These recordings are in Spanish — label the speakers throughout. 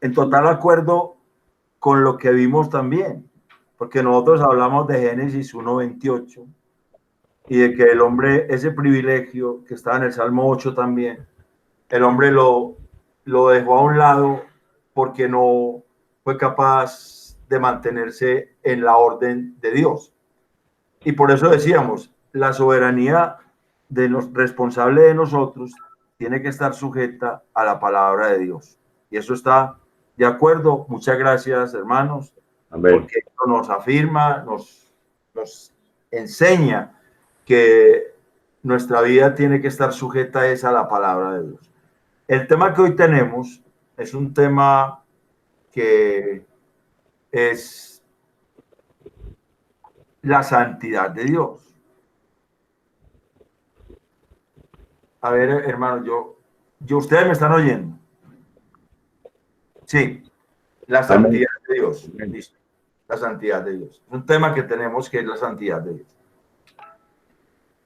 Speaker 1: en total acuerdo con lo que vimos también, porque nosotros hablamos de Génesis 1:28 y de que el hombre, ese privilegio que está en el Salmo 8 también, el hombre lo dejó a un lado porque no fue capaz de mantenerse en la orden de Dios. Y por eso decíamos, la soberanía de los responsable de nosotros tiene que estar sujeta a la palabra de Dios. Y eso está de acuerdo. Muchas gracias, hermanos,
Speaker 2: Amén.
Speaker 1: porque esto nos afirma, nos enseña que nuestra vida tiene que estar sujeta a la palabra de Dios. El tema que hoy tenemos es un tema que es la santidad de Dios. A ver, hermano, ustedes me están oyendo. Sí, la santidad de Dios. Listo. La santidad de Dios. Es un tema que tenemos que es la santidad de Dios.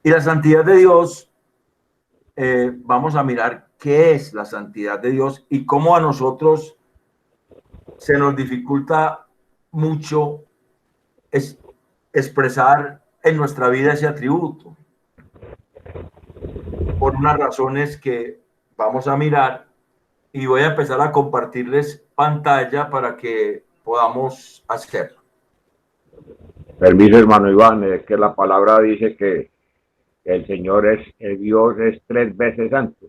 Speaker 1: Y la santidad de Dios, vamos a mirar qué es la santidad de Dios y cómo a nosotros se nos dificulta mucho expresar en nuestra vida ese atributo. Por unas razones que vamos a mirar y voy a empezar a compartirles pantalla para que podamos hacerlo.
Speaker 2: Permiso, hermano Iván, es que la palabra dice que el Señor el Dios es 3 veces santo.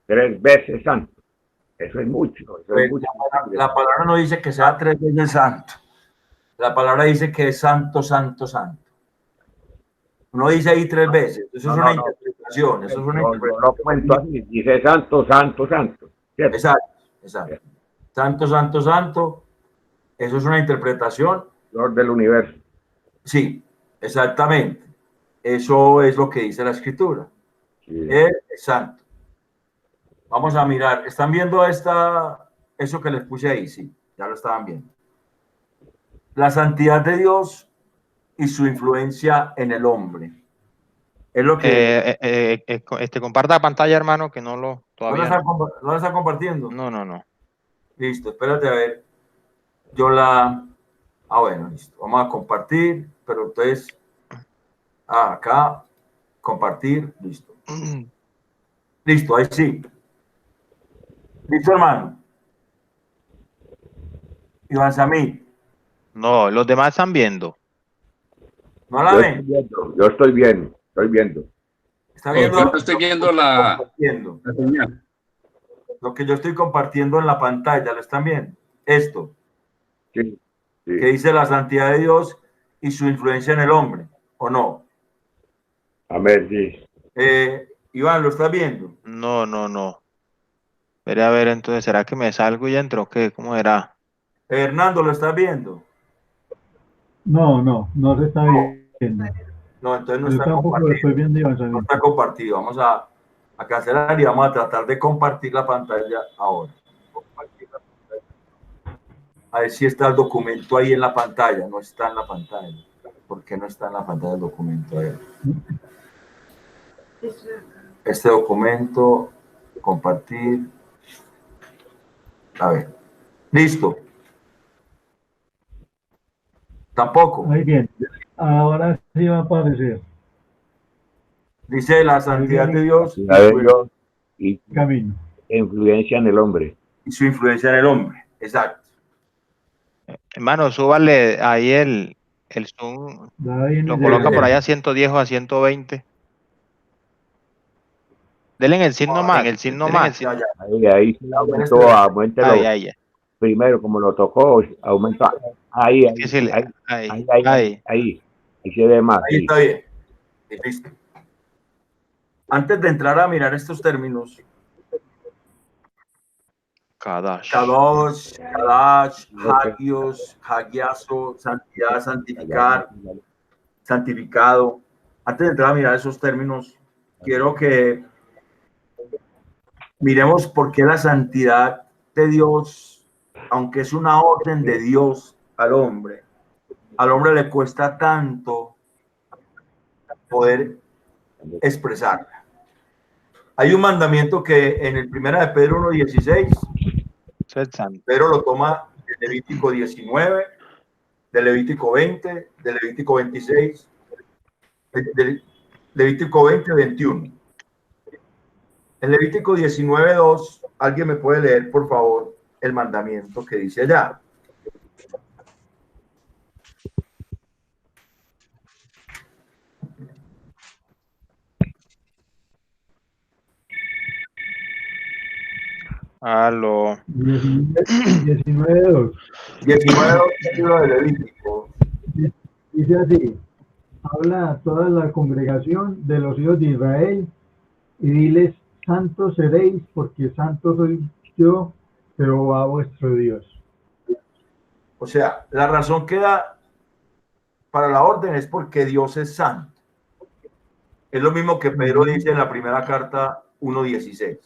Speaker 2: 3 veces santo. Eso es mucho. Eso es mucho.
Speaker 1: La palabra no dice que sea 3 veces santo. La palabra dice que es santo, santo, santo. No dice ahí 3 veces. Eso es una interpretación. Eso es una interpretación.
Speaker 2: Yo lo cuento así. Dice santo, santo, santo. ¿Cierto?
Speaker 1: Exacto. Santo, santo, santo. Eso es una interpretación.
Speaker 2: Dios del universo.
Speaker 1: Sí, exactamente. Eso es lo que dice la Escritura. Sí. Él es santo. Vamos a mirar. ¿Están viendo eso que les puse ahí? Sí, ya lo estaban viendo. La santidad de Dios y su influencia en el hombre. Es lo que...
Speaker 3: comparta la pantalla, hermano, que no lo... Todavía
Speaker 1: ¿No la está compartiendo?
Speaker 3: No.
Speaker 1: Listo, espérate a ver. Bueno, listo. Vamos a compartir, pero ustedes... acá, compartir, listo. Listo, ahí sí. Listo, hermano. Iván Samí.
Speaker 3: No, los demás están viendo.
Speaker 1: ¿No la ven?
Speaker 2: Yo estoy viendo.
Speaker 1: ¿Está viendo?
Speaker 4: Yo estoy viendo la
Speaker 1: señal. Lo que yo estoy compartiendo en la pantalla, ¿lo están viendo? Esto.
Speaker 2: Sí.
Speaker 1: Que dice la santidad de Dios y su influencia en el hombre, ¿o no?
Speaker 2: Amén, sí.
Speaker 1: Iván, ¿lo estás viendo?
Speaker 3: No. Espera a ver, entonces, ¿será que me salgo y entro? ¿Qué? ¿Cómo era?
Speaker 1: Hernando, ¿lo estás viendo?
Speaker 5: No se está viendo.
Speaker 1: No, entonces no está compartido. No está compartido. Vamos a cancelar y vamos a tratar de compartir la pantalla ahora. A ver si está el documento ahí en la pantalla. No está en la pantalla. ¿Por qué no está en la pantalla el documento? A ver. Este documento, compartir. A ver. Listo. Tampoco.
Speaker 5: Muy bien. Ahora sí va a aparecer.
Speaker 1: Dice la santidad de Dios
Speaker 2: y
Speaker 5: camino.
Speaker 2: Influencia en el hombre.
Speaker 1: Y su influencia en el hombre. Exacto.
Speaker 3: Hermano, súbale ahí el zoom. Lo coloca por allá a 110 o a 120. Denle en el signo más.
Speaker 2: Ahí aumentelo.
Speaker 3: Ahí.
Speaker 2: Primero, como lo tocó, aumenta. Ahí se ve más.
Speaker 1: Ahí está bien. Listo. Antes de entrar a mirar estos términos,
Speaker 3: Kadash,
Speaker 1: hagios, hagiazo, santidad, santificar, santificado. Antes de entrar a mirar esos términos, quiero que miremos por qué la santidad de Dios, aunque es una orden de Dios al hombre le cuesta tanto poder expresarla. Hay un mandamiento que en el 1 de Pedro 1:16 Pedro lo toma de Levítico 19, de Levítico 20, de Levítico 26, de Levítico 20, 21. En Levítico 19:2, ¿alguien me puede leer, por favor, el mandamiento que dice allá?
Speaker 3: Aló.
Speaker 5: 19:2.
Speaker 1: 19:2 de Levítico.
Speaker 5: Dice así: habla a toda la congregación de los hijos de Israel y diles: santos seréis, porque santo soy yo, Jehová vuestro Dios.
Speaker 1: O sea, la razón que da para la orden es porque Dios es santo. Es lo mismo que Pedro dice en la primera carta 1:16.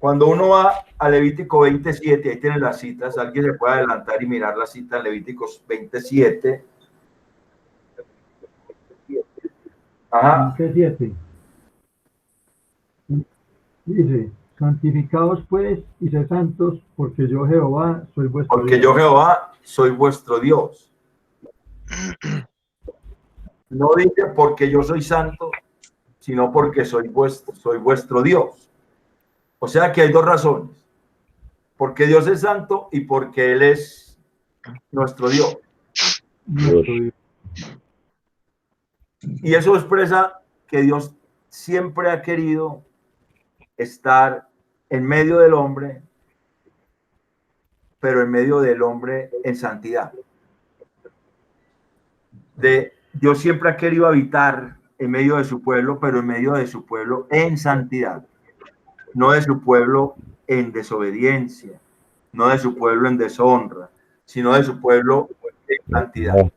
Speaker 1: Cuando uno va a Levítico 27, ahí tienen las citas, alguien se puede adelantar y mirar la cita en Levíticos 27. Ajá.
Speaker 5: 27. Dice: santificaos pues y sed santos, porque yo Jehová soy vuestro Dios.
Speaker 1: Porque yo Jehová soy vuestro Dios. No dice porque yo soy santo, sino porque soy vuestro Dios. O sea que hay dos razones. Porque Dios es santo y porque Él es nuestro Dios. Y eso expresa que Dios siempre ha querido estar en medio del hombre, pero en medio del hombre en santidad. Dios siempre ha querido habitar en medio de su pueblo, pero en medio de su pueblo en santidad. No de su pueblo en desobediencia, no de su pueblo en deshonra, sino de su pueblo en santidad.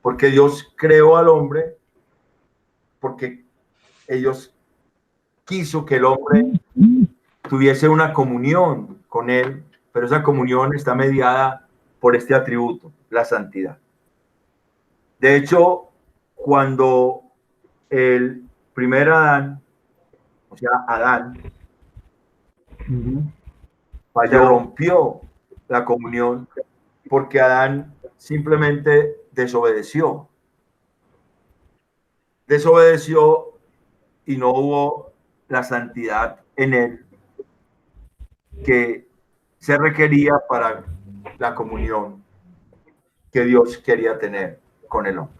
Speaker 1: Porque Dios creó al hombre, porque Dios quiso que el hombre tuviese una comunión con él, pero esa comunión está mediada por este atributo, la santidad. De hecho, cuando el primer Adán, o sea, Adán, falló, rompió la comunión, porque Adán simplemente desobedeció y no hubo la santidad en él que se requería para la comunión que Dios quería tener con el hombre.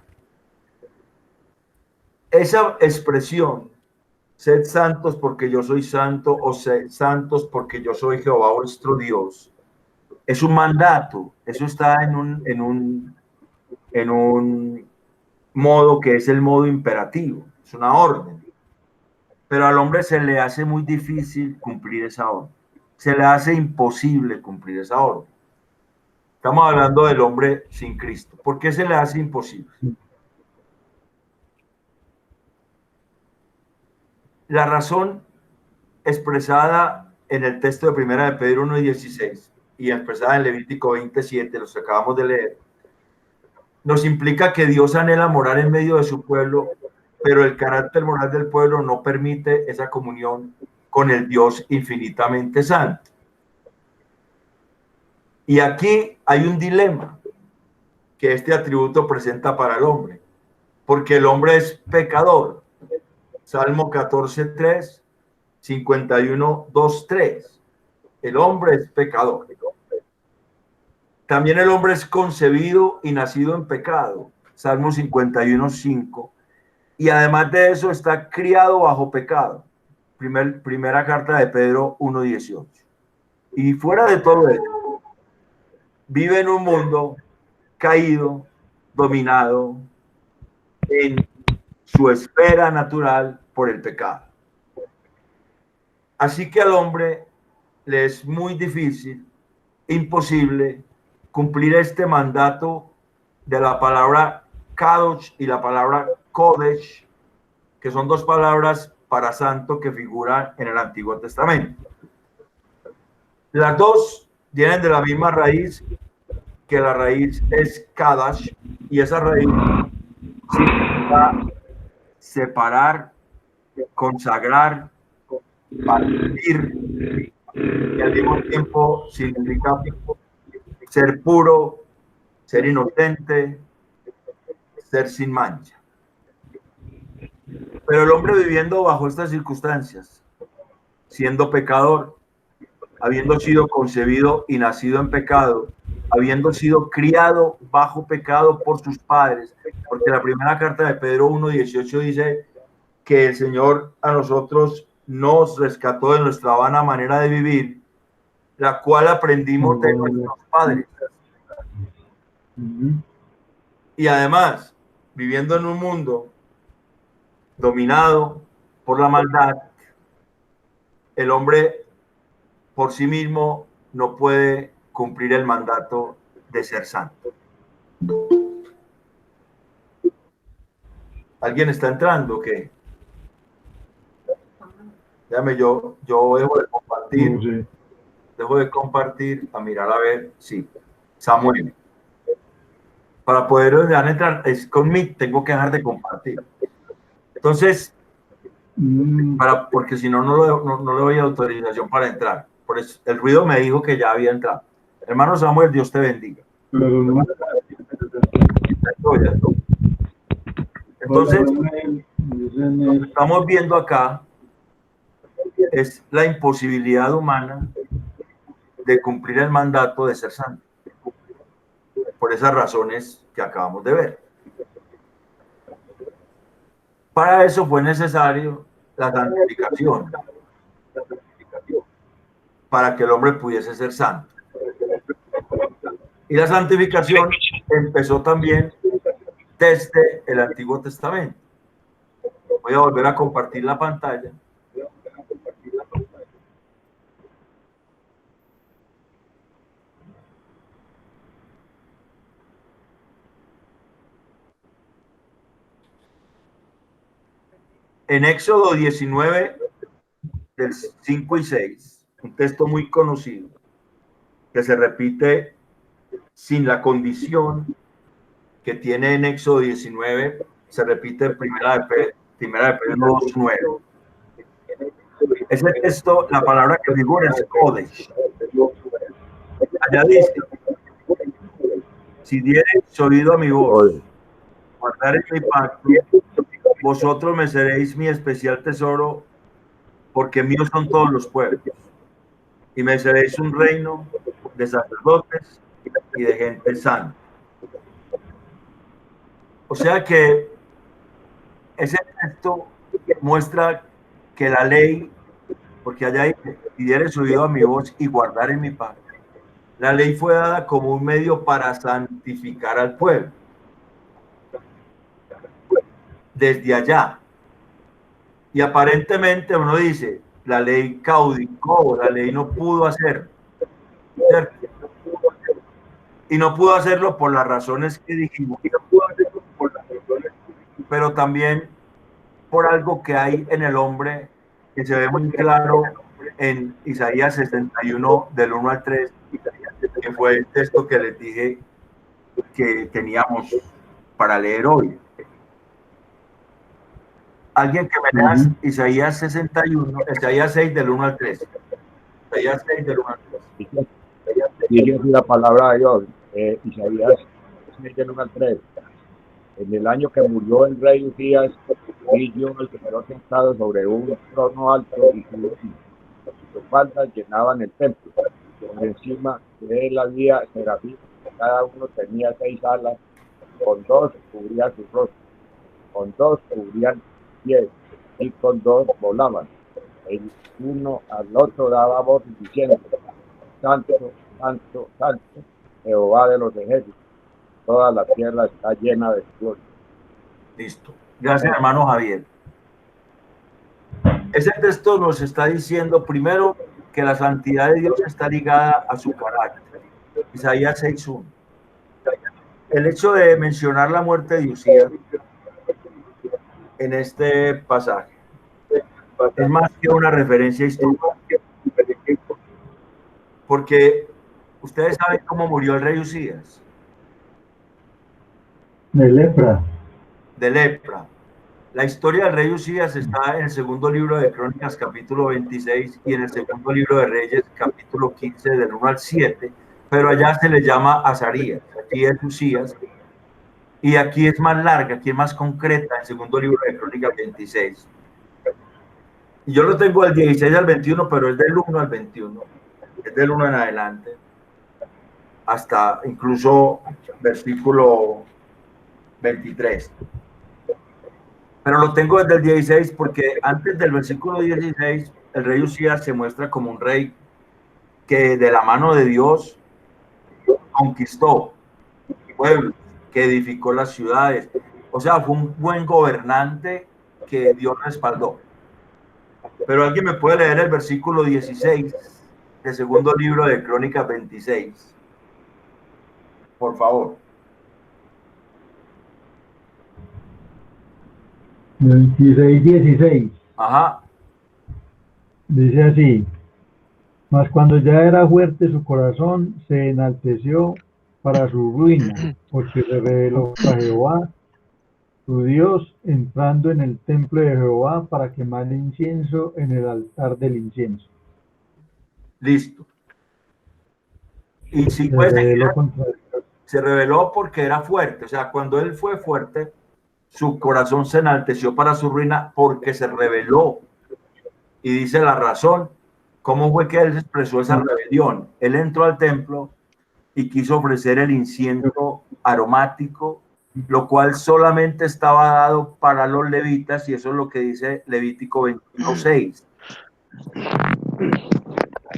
Speaker 1: Esa expresión, sed santos porque yo soy santo, o sed santos porque yo soy Jehová vuestro Dios, es un mandato. Eso está en un modo que es el modo imperativo, es una orden. Pero al hombre se le hace muy difícil cumplir esa orden. Se le hace imposible cumplir esa orden. Estamos hablando del hombre sin Cristo. ¿Por qué se le hace imposible? La razón expresada en el texto de Primera de Pedro 1:16 y expresada en Levítico 27, los que acabamos de leer, nos implica que Dios anhela morar en medio de su pueblo, pero el carácter moral del pueblo no permite esa comunión con el Dios infinitamente santo. Y aquí hay un dilema que este atributo presenta para el hombre, porque el hombre es pecador. Salmo 14:3, 51:2-3. El hombre es pecador. También el hombre es concebido y nacido en pecado. Salmo 51:5. Y además de eso está criado bajo pecado. Primera carta de Pedro 1:18. Y fuera de todo esto, vive en un mundo caído, dominado en su esfera natural por el pecado. Así que al hombre le es muy difícil, imposible, cumplir este mandato de la palabra kadosh y la palabra kodesh, que son dos palabras para santo que figuran en el Antiguo Testamento. Las dos vienen de la misma raíz, que la raíz es kadash, y esa raíz significa separar, consagrar, partir, y al mismo tiempo significa ser puro, ser inocente, ser sin mancha. Pero el hombre viviendo bajo estas circunstancias, siendo pecador, habiendo sido concebido y nacido en pecado, habiendo sido criado bajo pecado por sus padres, porque la primera carta de Pedro 1:18 dice que el Señor a nosotros nos rescató de nuestra vana manera de vivir, la cual aprendimos de nuestros padres. Y además, viviendo en un mundo dominado por la maldad, el hombre por sí mismo no puede cumplir el mandato de ser santo. ¿Alguien está entrando o qué? Déjame, yo dejo de compartir. No sé. Dejo de compartir a mirar a ver. Sí, Samuel. Para poder entrar, es conmigo, tengo que dejar de compartir. Entonces, porque si no, no le doy autorización para entrar. Por eso, el ruido me dijo que ya había entrado. Hermano Samuel, Dios te bendiga. Entonces, lo que estamos viendo acá es la imposibilidad humana de cumplir el mandato de ser santo. Por esas razones que acabamos de ver. Para eso fue necesario la santificación, para que el hombre pudiese ser santo. Y la santificación empezó también desde el Antiguo Testamento. Voy a volver a compartir la pantalla. En Éxodo 19, del 5 y 6, un texto muy conocido, que se repite sin la condición que tiene en Éxodo 19, se repite en Primera de Pedro 2:9. Ese texto, la palabra que figura es Kodesh. Allá dice: si diereis oído a mi voz, guardareis mi pacto, vosotros me seréis mi especial tesoro, porque míos son todos los pueblos, y me seréis un reino de sacerdotes y de gente santa. O sea que ese texto muestra que la ley, porque allá dice: si diereis oído a mi voz y guardareis mi pacto, la ley fue dada como un medio para santificar al pueblo. Desde allá. Y aparentemente uno dice, la ley caudicó, la ley no pudo hacer, ¿cierto? Y no pudo hacerlo por las razones que dijimos, pero también por algo que hay en el hombre que se ve muy claro en Isaías 61, del 1 al 3, que fue el texto que les dije que teníamos para leer hoy. Alguien que me lea Isaías 61, Isaías 6, del 1 al 3. Isaías 6, del 1 al 3.
Speaker 2: Dice la palabra de Dios, Isaías 6, del 1 al 3. En el año que murió el rey Usías, vi yo el que quedó sentado sobre un trono alto y sus faldas llenaban el templo. Por encima de él había serafín, cada uno tenía 6 alas, con 2 cubría su rostro, con 2 cubrían pies, y con 2 volaban. El uno al otro daba voz diciendo: Santo, santo, santo, Jehová de los ejércitos, toda la tierra está llena de su gloria.
Speaker 1: Listo. Gracias, hermano Javier. Ese texto nos está diciendo primero que la santidad de Dios está ligada a su carácter. Isaías 6:1. El hecho de mencionar la muerte de Usías en este pasaje es más que una referencia histórica, porque ustedes saben cómo murió el rey Usías.
Speaker 5: De lepra.
Speaker 1: De lepra. La historia del rey Usías está en el segundo libro de Crónicas, capítulo 26, y en el segundo libro de Reyes, capítulo 15, del 1 al 7, pero allá se le llama Azarías, aquí es Usías, y aquí es más larga, aquí es más concreta, en el segundo libro de Crónicas 26. Y yo lo tengo del 16 al 21, pero es del 1 al 21, es del 1 en adelante, hasta incluso versículo 23. Pero lo tengo desde el 16 porque antes del versículo 16, el rey Usías se muestra como un rey que de la mano de Dios conquistó pueblos, que edificó las ciudades. O sea, fue un buen gobernante que Dios respaldó. Pero alguien me puede leer el versículo 16 del segundo libro de Crónicas 26. Por favor.
Speaker 5: 16.
Speaker 1: Ajá.
Speaker 5: Dice así: mas cuando ya era fuerte su corazón, se enalteció para su ruina, porque se rebeló a Jehová, su Dios, entrando en el templo de Jehová para quemar incienso en el altar del incienso.
Speaker 1: Listo. Y si
Speaker 5: Se
Speaker 1: pues,
Speaker 5: rebeló contra Dios.
Speaker 1: se rebeló porque era fuerte. O sea, cuando él fue fuerte, su corazón se enalteció para su ruina porque se rebeló. Y dice la razón, ¿cómo fue que él expresó esa rebelión? Él entró al templo y quiso ofrecer el incienso aromático, lo cual solamente estaba dado para los levitas, y eso es lo que dice Levítico 21:6.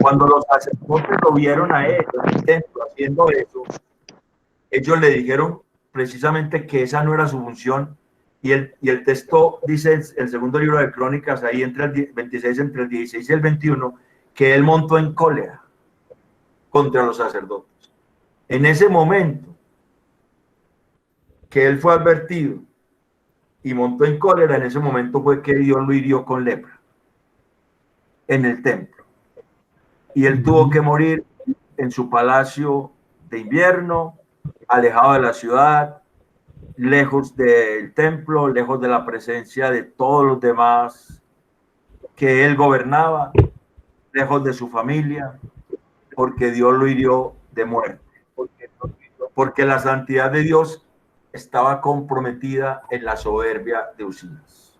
Speaker 1: Cuando los sacerdotes lo vieron a él en el templo haciendo eso, ellos le dijeron precisamente que esa no era su función, y el texto dice, el segundo libro de Crónicas, ahí entre el 26, entre el 16 y el 21, que él montó en cólera contra los sacerdotes. En ese momento que él fue advertido y montó en cólera, en ese momento fue que Dios lo hirió con lepra en el templo. Y él tuvo que morir en su palacio de invierno, alejado de la ciudad, lejos del templo, lejos de la presencia de todos los demás que él gobernaba, lejos de su familia, porque Dios lo hirió de muerte. Porque la santidad de Dios estaba comprometida en la soberbia de Usías.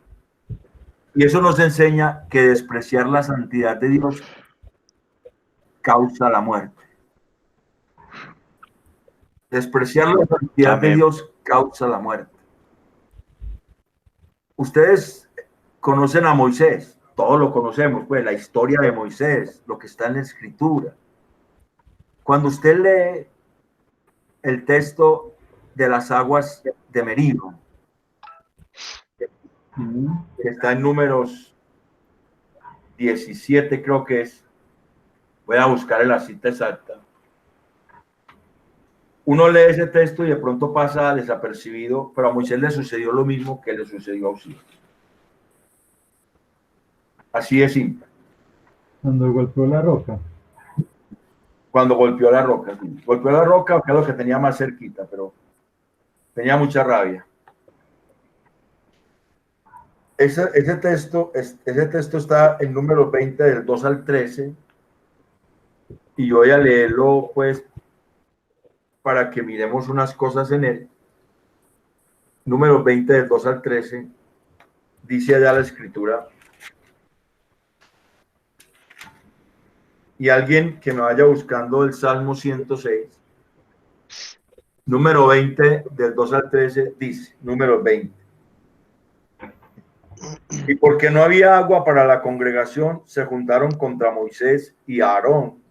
Speaker 1: Y eso nos enseña que despreciar la santidad de Dios causa la muerte. Despreciar la santidad de Dios causa la muerte. Ustedes conocen a Moisés, todos lo conocemos, pues la historia de Moisés, lo que está en la escritura. Cuando usted lee el texto de las aguas de Meriba, que está en Números 17, creo que es, voy a buscar la cita exacta. Uno lee ese texto y de pronto pasa desapercibido, pero a Moisés le sucedió lo mismo que le sucedió a Usías. Así es simple.
Speaker 5: Cuando golpeó la roca.
Speaker 1: Cuando golpeó la roca. Sí. Golpeó la roca, que es lo que tenía más cerquita, pero tenía mucha rabia. Ese texto está en Números 20, del 2 al 13, y yo voy a leerlo, pues, para que miremos unas cosas en él. Números 20, del 2 al 13, dice allá la escritura. Y alguien que me vaya buscando el Salmo 106, número 20, del 2 al 13, dice, número 20. Y porque no había agua para la congregación, se juntaron contra Moisés y Aarón.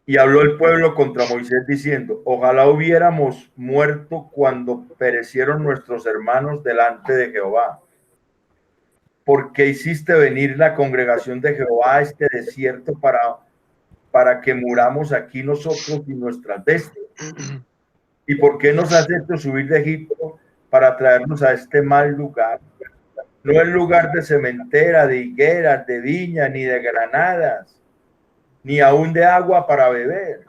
Speaker 1: Y habló el pueblo contra Moisés diciendo, ojalá hubiéramos muerto cuando perecieron nuestros hermanos delante de Jehová. Porque hiciste venir la congregación de Jehová a este desierto para que muramos aquí nosotros y nuestras bestias. ¿Y por qué nos has hecho subir de Egipto para traernos a este mal lugar? No es lugar de cementera, de higueras, de viña, ni de granadas, ni aún de agua para beber.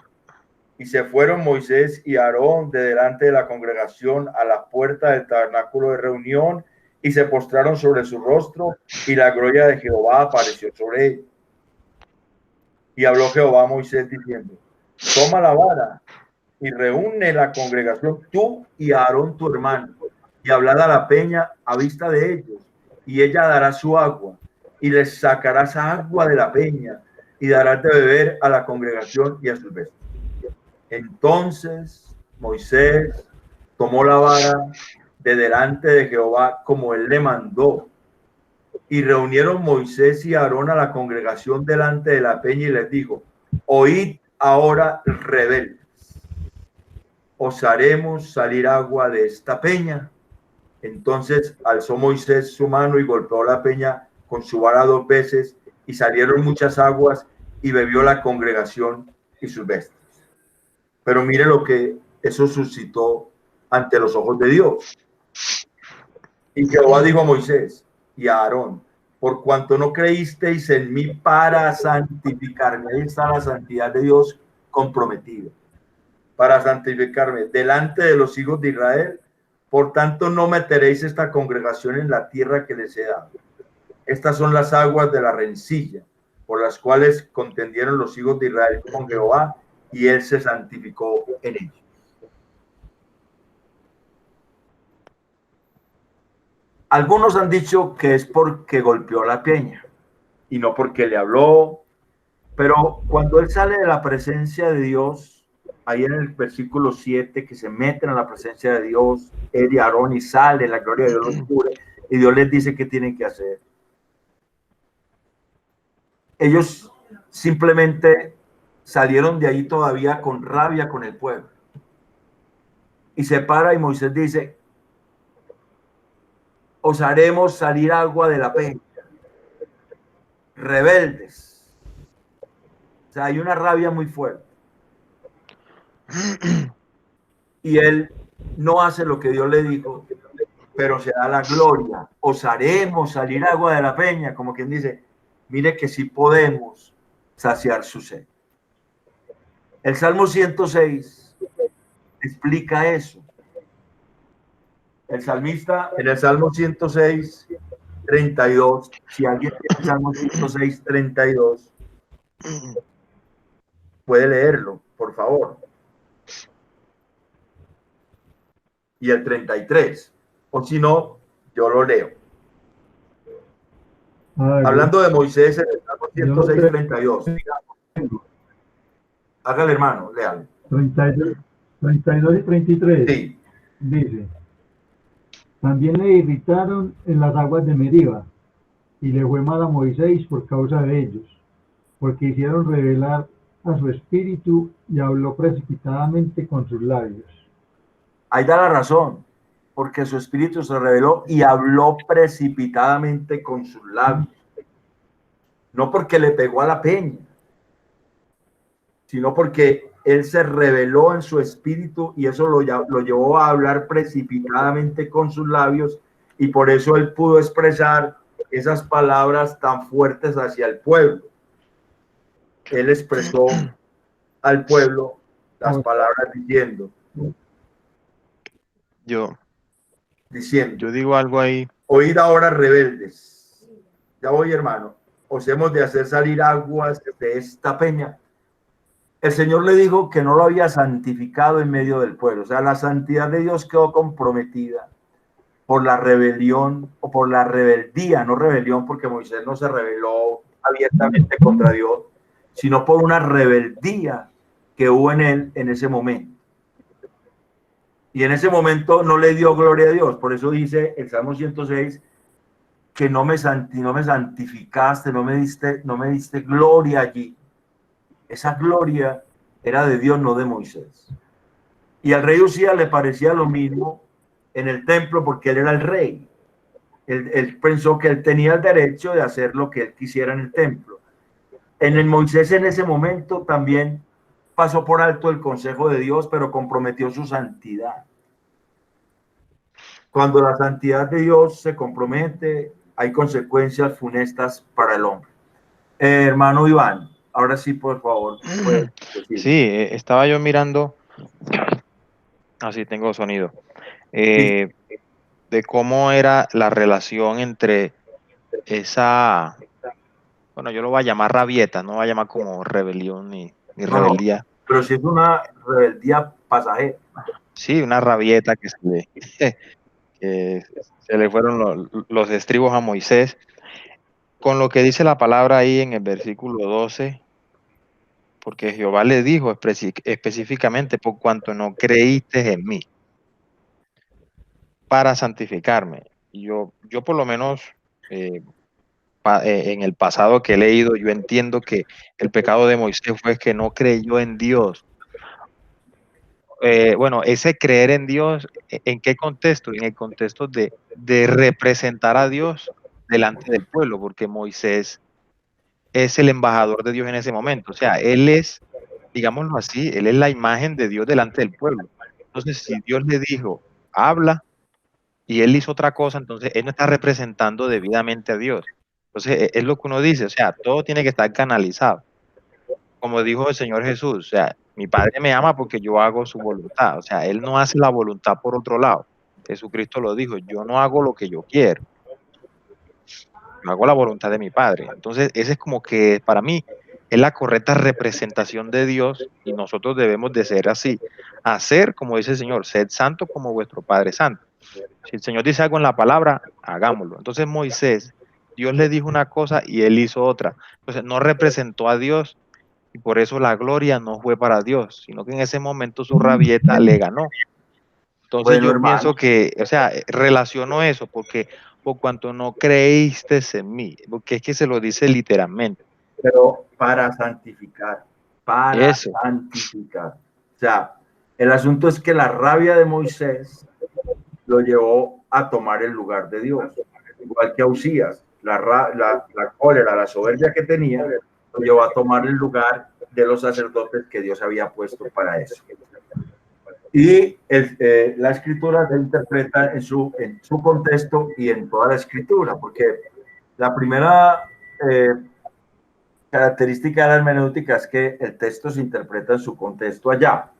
Speaker 1: Y se fueron Moisés y Aarón de delante de la congregación a la puerta del tabernáculo de reunión y se postraron sobre su rostro y la gloria de Jehová apareció sobre ellos. Y habló Jehová a Moisés diciendo: toma la vara y reúne la congregación, tú y Aarón tu hermano, y hablad a la peña a vista de ellos, y ella dará su agua, y les sacarás agua de la peña, y darás de beber a la congregación y a sus bestias. Entonces Moisés tomó la vara de delante de Jehová como él le mandó, y reunieron Moisés y Aarón a la congregación delante de la peña y les dijo: oíd ahora, rebeldes, ¿os haremos salir agua de esta peña? Entonces alzó Moisés su mano y golpeó la peña con su vara 2 veces, y salieron muchas aguas, y bebió la congregación y sus bestias. Pero mire lo que eso suscitó ante los ojos de Dios. Y Jehová dijo a Moisés y a Aarón: por cuanto no creísteis en mí para santificarme. Ahí está la santidad de Dios comprometida. Para santificarme delante de los hijos de Israel, por tanto no meteréis esta congregación en la tierra que les he dado. Estas son las aguas de la rencilla, por las cuales contendieron los hijos de Israel con Jehová, y él se santificó en ellos. Algunos han dicho que es porque golpeó la peña y no porque le habló, pero cuando él sale de la presencia de Dios, ahí en el versículo 7, que se meten a la presencia de Dios, él y Aarón, y sale, la gloria de Dios los cubre, y Dios les dice qué tienen que hacer. Ellos simplemente salieron de ahí todavía con rabia con el pueblo. Y se para y Moisés dice: os haremos salir agua de la peña. Rebeldes. O sea, hay una rabia muy fuerte. Y él no hace lo que Dios le dijo, pero se da la gloria. Os haremos salir agua de la peña, como quien dice: mire que sí podemos saciar su sed. El Salmo 106 explica eso. El salmista en el Salmo 106, 32, si alguien tiene el Salmo 106, 32, puede leerlo, por favor. Y el 33, o si no, yo lo leo. Hablando de Moisés en el Salmo 106, 32. Hágale, hermano, léalo.
Speaker 5: 32 y 33.
Speaker 1: Sí.
Speaker 5: Dice: también le irritaron en las aguas de Meriba, y le fue mal a Moisés por causa de ellos, porque hicieron revelar a su espíritu y habló precipitadamente con sus labios.
Speaker 1: Ahí da la razón, porque su espíritu se reveló y habló precipitadamente con sus labios. No porque le pegó a la peña, sino porque él se reveló en su espíritu y eso lo llevó a hablar precipitadamente con sus labios, y por eso él pudo expresar esas palabras tan fuertes hacia el pueblo. Él expresó al pueblo las palabras diciendo:
Speaker 3: yo digo algo ahí.
Speaker 1: oíd ahora, rebeldes. Ya voy, hermano. Os hemos de hacer salir aguas de esta peña. El Señor le dijo que no lo había santificado en medio del pueblo. O sea, la santidad de Dios quedó comprometida por la rebelión o por la rebeldía, no rebelión, porque Moisés no se rebeló abiertamente contra Dios, sino por una rebeldía que hubo en él en ese momento. Y en ese momento no le dio gloria a Dios. Por eso dice el Salmo 106 que no me santificaste, no me diste gloria allí. Esa gloria era de Dios, no de Moisés. Y al rey Usías le parecía lo mismo en el templo, porque él era el rey. Él pensó que él tenía el derecho de hacer lo que él quisiera en el templo. En el Moisés, en ese momento, también pasó por alto el consejo de Dios, pero comprometió su santidad. Cuando la santidad de Dios se compromete, hay consecuencias funestas para el hombre. Hermano Iván, ahora sí, por favor.
Speaker 3: Sí, estaba yo mirando, así tengo sonido, de cómo era la relación entre esa, bueno, yo lo voy a llamar rabieta, no lo voy a llamar como rebelión ni rebeldía.
Speaker 1: No, pero si es una rebeldía pasajera.
Speaker 3: Sí, una rabieta que se le fueron los estribos a Moisés. Con lo que dice la palabra ahí en el versículo 12, porque Jehová le dijo específicamente, por cuanto no creíste en mí, para santificarme. Y yo por lo menos en el pasado que he leído, yo entiendo que el pecado de Moisés fue que no creyó en Dios. Bueno, ese creer en Dios, ¿en qué contexto? En el contexto de representar a Dios delante del pueblo, porque Moisés es el embajador de Dios en ese momento. O sea, él es, digámoslo así, él es la imagen de Dios delante del pueblo. Entonces, si Dios le dijo, habla, y él hizo otra cosa, entonces él no está representando debidamente a Dios. Entonces, es lo que uno dice, o sea, todo tiene que estar canalizado. Como dijo el Señor Jesús, o sea, mi Padre me ama porque yo hago su voluntad. O sea, él no hace la voluntad por otro lado. Jesucristo lo dijo, yo no hago lo que yo quiero, yo hago la voluntad de mi Padre. Entonces, ese es como que para mí es la correcta representación de Dios y nosotros debemos de ser así. Hacer, como dice el Señor, sed santo como vuestro Padre santo. Si el Señor dice algo en la palabra, hagámoslo. Entonces Moisés, Dios le dijo una cosa y él hizo otra. Entonces no representó a Dios y por eso la gloria no fue para Dios, sino que en ese momento su rabieta le ganó. Entonces
Speaker 1: Bueno,
Speaker 3: yo
Speaker 1: hermano,
Speaker 3: pienso que, o sea, relaciono eso, porque por cuanto no creíste en mí, porque es que se lo dice literalmente.
Speaker 1: pero para santificar,
Speaker 3: Eso.
Speaker 1: O sea, el asunto es que la rabia de Moisés lo llevó a tomar el lugar de Dios, igual que a Usías, la cólera, la soberbia que tenía, lo llevó a tomar el lugar de los sacerdotes que Dios había puesto para eso. Y la escritura se interpreta en su contexto y en toda la escritura, porque la primera característica de la hermenéutica es que el texto se interpreta en su contexto allá,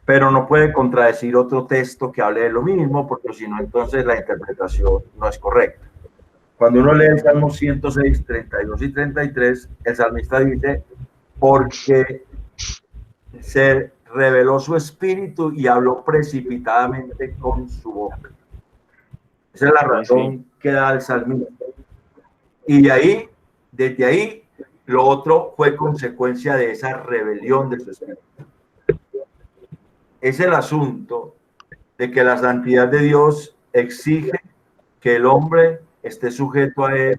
Speaker 1: pero no puede contradecir otro texto que hable de lo mismo, porque si no, entonces la interpretación no es correcta. Cuando uno lee el Salmo 106, 32 y 33, el salmista dice, porque se reveló su espíritu y habló precipitadamente con su boca. Esa es la razón que da el salmista. Y de ahí, desde ahí, lo otro fue consecuencia de esa rebelión de su espíritu. Es el asunto de que la santidad de Dios exige que el hombre esté sujeto a él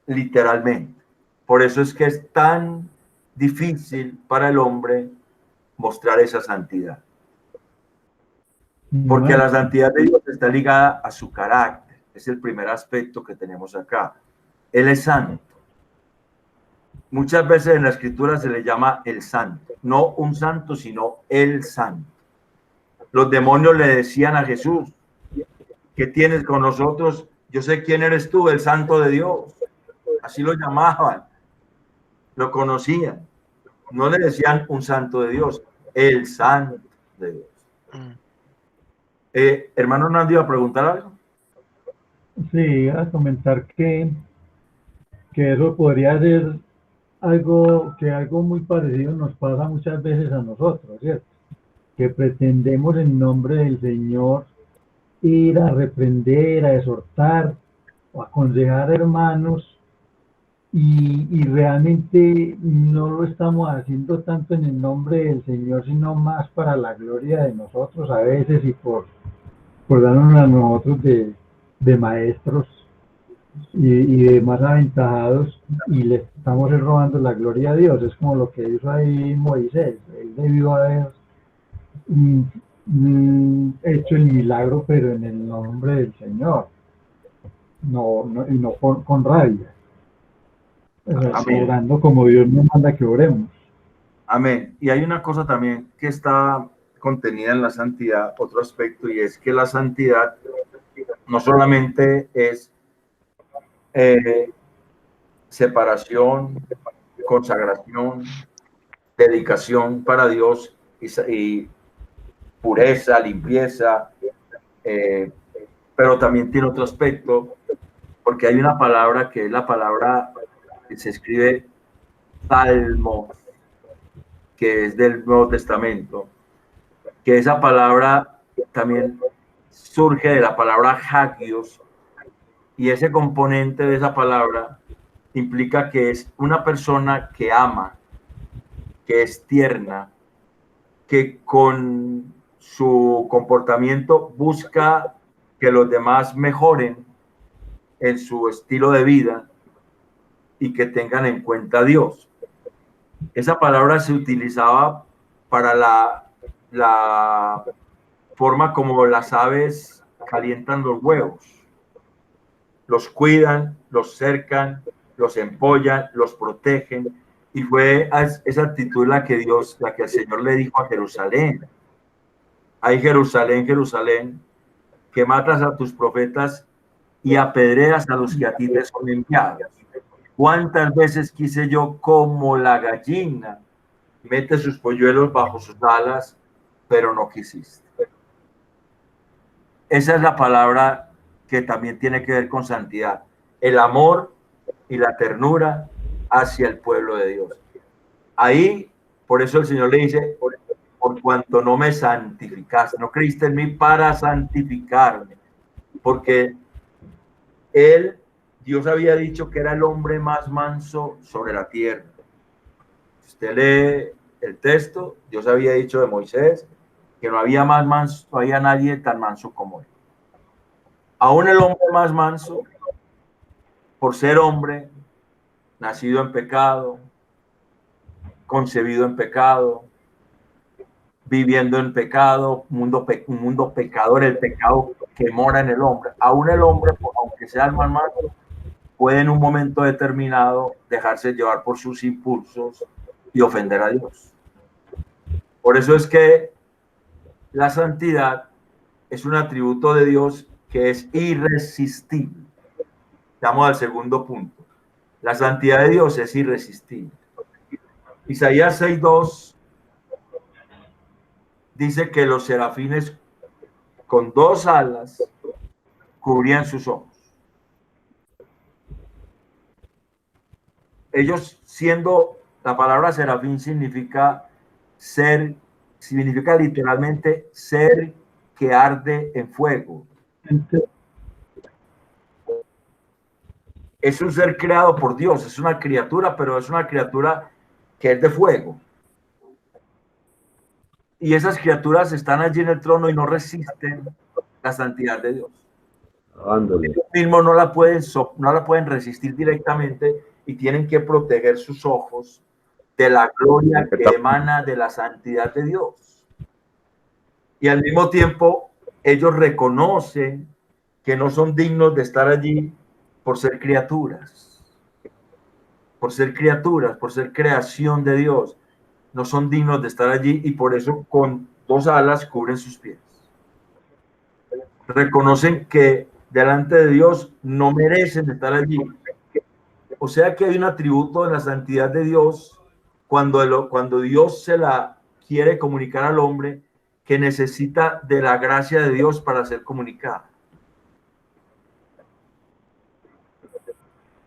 Speaker 1: literalmente. Por eso es que es tan difícil para el hombre mostrar esa santidad. Porque la santidad de Dios está ligada a su carácter. Es el primer aspecto que tenemos acá. Él es santo. Muchas veces en la escritura se le llama el santo. No un santo, sino el santo. Los demonios le decían a Jesús, ¿qué tienes con nosotros? Yo sé quién eres tú, el santo de Dios. Así lo llamaban. Lo conocían. No le decían un santo de Dios, el santo de Dios. Hermano Nando, ¿iba a preguntar algo?
Speaker 5: Sí, a comentar que eso podría ser algo muy parecido nos pasa muchas veces a nosotros, ¿cierto? Que pretendemos en nombre del Señor ir a reprender, a exhortar o aconsejar a hermanos y realmente no lo estamos haciendo tanto en el nombre del Señor, sino más para la gloria de nosotros a veces y por darnos a nosotros de maestros y de más aventajados y le estamos robando la gloria a Dios. Es como lo que hizo ahí Moisés. Él debió haber hecho el milagro, pero en el nombre del Señor, y no con rabia. Orando como Dios nos manda que oremos.
Speaker 1: Amén. Y hay una cosa también que está contenida en la santidad, otro aspecto, y es que la santidad no solamente es separación, consagración, dedicación para Dios y pureza, limpieza, pero también tiene otro aspecto, porque hay una palabra que es la palabra que se escribe salmo, que es del Nuevo Testamento, que esa palabra también surge de la palabra hagios, y ese componente de esa palabra implica que es una persona que ama, que es tierna, que con su comportamiento busca que los demás mejoren en su estilo de vida y que tengan en cuenta a Dios. Esa palabra se utilizaba para la forma como las aves calientan los huevos. Los cuidan, los cercan, los empollan, los protegen. Y fue esa actitud la que el Señor le dijo a Jerusalén. Ay, Jerusalén, Jerusalén, que matas a tus profetas y apedreas a los que a ti te son enviados. ¿Cuántas veces quise yo, como la gallina, mete sus polluelos bajo sus alas, pero no quisiste? Esa es la palabra que también tiene que ver con santidad. El amor y la ternura hacia el pueblo de Dios. Ahí, por eso el Señor le dice, por cuanto no me santificaste, no creíste en mí para santificarme, porque Dios había dicho que era el hombre más manso sobre la tierra. Si usted lee el texto, Dios había dicho de Moisés que no había más manso, no había nadie tan manso como él. Aún el hombre más manso, por ser hombre, nacido en pecado, concebido en pecado, viviendo en pecado, un mundo pecador, el pecado que mora en el hombre. Aún el hombre, aunque sea el más manso, puede en un momento determinado dejarse llevar por sus impulsos y ofender a Dios. Por eso es que la santidad es un atributo de Dios que es irresistible. Estamos al segundo punto. La santidad de Dios es irresistible. Isaías 6:2 dice que los serafines con 2 alas cubrían sus ojos. Ellos, siendo, la palabra serafín significa literalmente ser que arde en fuego. Es un ser creado por Dios, es una criatura, pero es una criatura que es de fuego. Y esas criaturas están allí en el trono y no resisten la santidad de Dios. Ellos mismos no la pueden resistir directamente y tienen que proteger sus ojos de la gloria que emana de la santidad de Dios. Y al mismo tiempo, ellos reconocen que no son dignos de estar allí por ser criaturas, por ser creación de Dios. No son dignos de estar allí y por eso con 2 alas cubren sus pies. Reconocen que delante de Dios no merecen estar allí. O sea que hay un atributo de la santidad de Dios cuando Dios se la quiere comunicar al hombre, que necesita de la gracia de Dios para ser comunicada.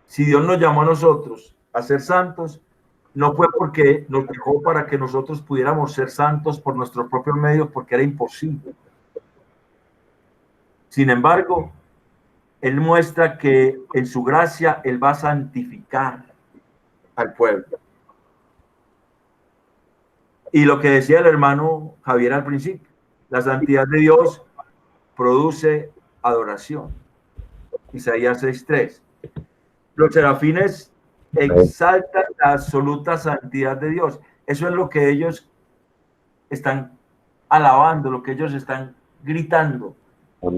Speaker 1: Si Dios nos llamó a nosotros a ser santos, no fue porque nos dejó para que nosotros pudiéramos ser santos por nuestros propios medios, porque era imposible. Sin embargo, Él muestra que en su gracia Él va a santificar al pueblo. Y lo que decía el hermano Javier al principio, la santidad de Dios produce adoración. Isaías 6:3. Los serafines exaltan la absoluta santidad de Dios. Eso es lo que ellos están alabando, lo que ellos están gritando,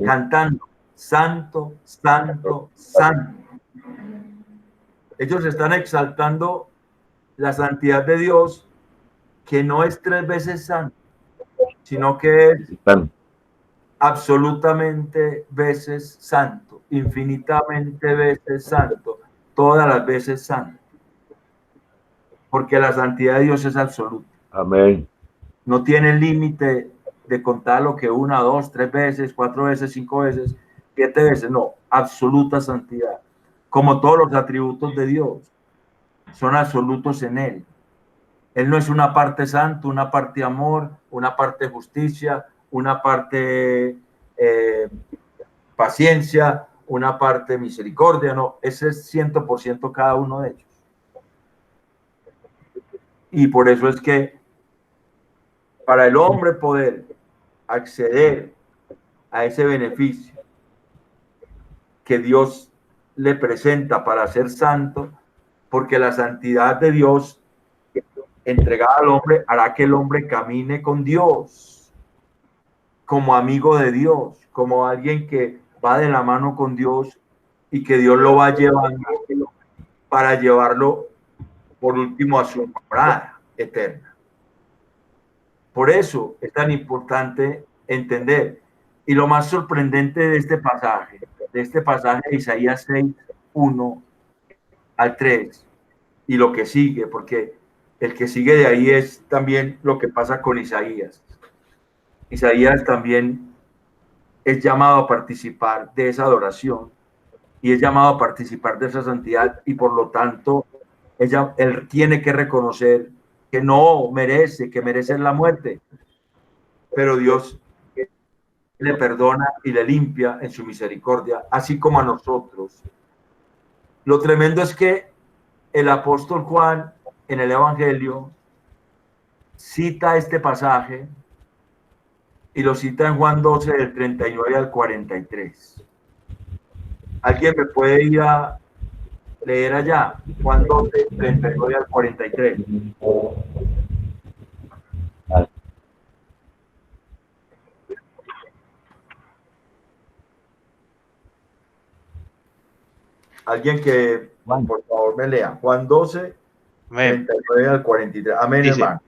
Speaker 1: cantando. Santo, santo, santo. Ellos están exaltando la santidad de Dios, que no es 3 veces santo, sino que es absolutamente veces santo, infinitamente veces santo, todas las veces santo. porque la santidad de Dios es absoluta.
Speaker 2: Amén.
Speaker 1: No tiene límite de contar lo que 1, 2, 3 veces, 4 veces, 5 veces, 7 veces, no, absoluta santidad. Como todos los atributos de Dios, son absolutos en Él. Él no es una parte santo, una parte amor, una parte justicia, una parte paciencia, una parte misericordia, no, ese es 100% cada uno de ellos. Y por eso es que para el hombre poder acceder a ese beneficio que Dios le presenta para ser santo, porque la santidad de Dios entregada al hombre hará que el hombre camine con Dios, como amigo de Dios, como alguien que va de la mano con Dios y que Dios lo va llevando para llevarlo por último a su morada eterna. Por eso es tan importante entender. Y lo más sorprendente de este pasaje de Isaías 6, 1 al 3, y lo que sigue, porque el que sigue de ahí es también lo que pasa con Isaías. Isaías también es llamado a participar de esa adoración y es llamado a participar de esa santidad, y por lo tanto él tiene que reconocer que no merece, que merece la muerte, pero Dios le perdona y le limpia en su misericordia, así como a nosotros. Lo tremendo es que el apóstol Juan en el Evangelio cita este pasaje y lo cita en Juan 12 del 39 al 43. ¿Alguien me puede ir a leer allá? Juan 12, 39 al 43. Alguien que, por favor, me lea. Juan 12,
Speaker 3: Amén.
Speaker 1: 39 al 43. Amén,
Speaker 3: Dice,
Speaker 1: hermano.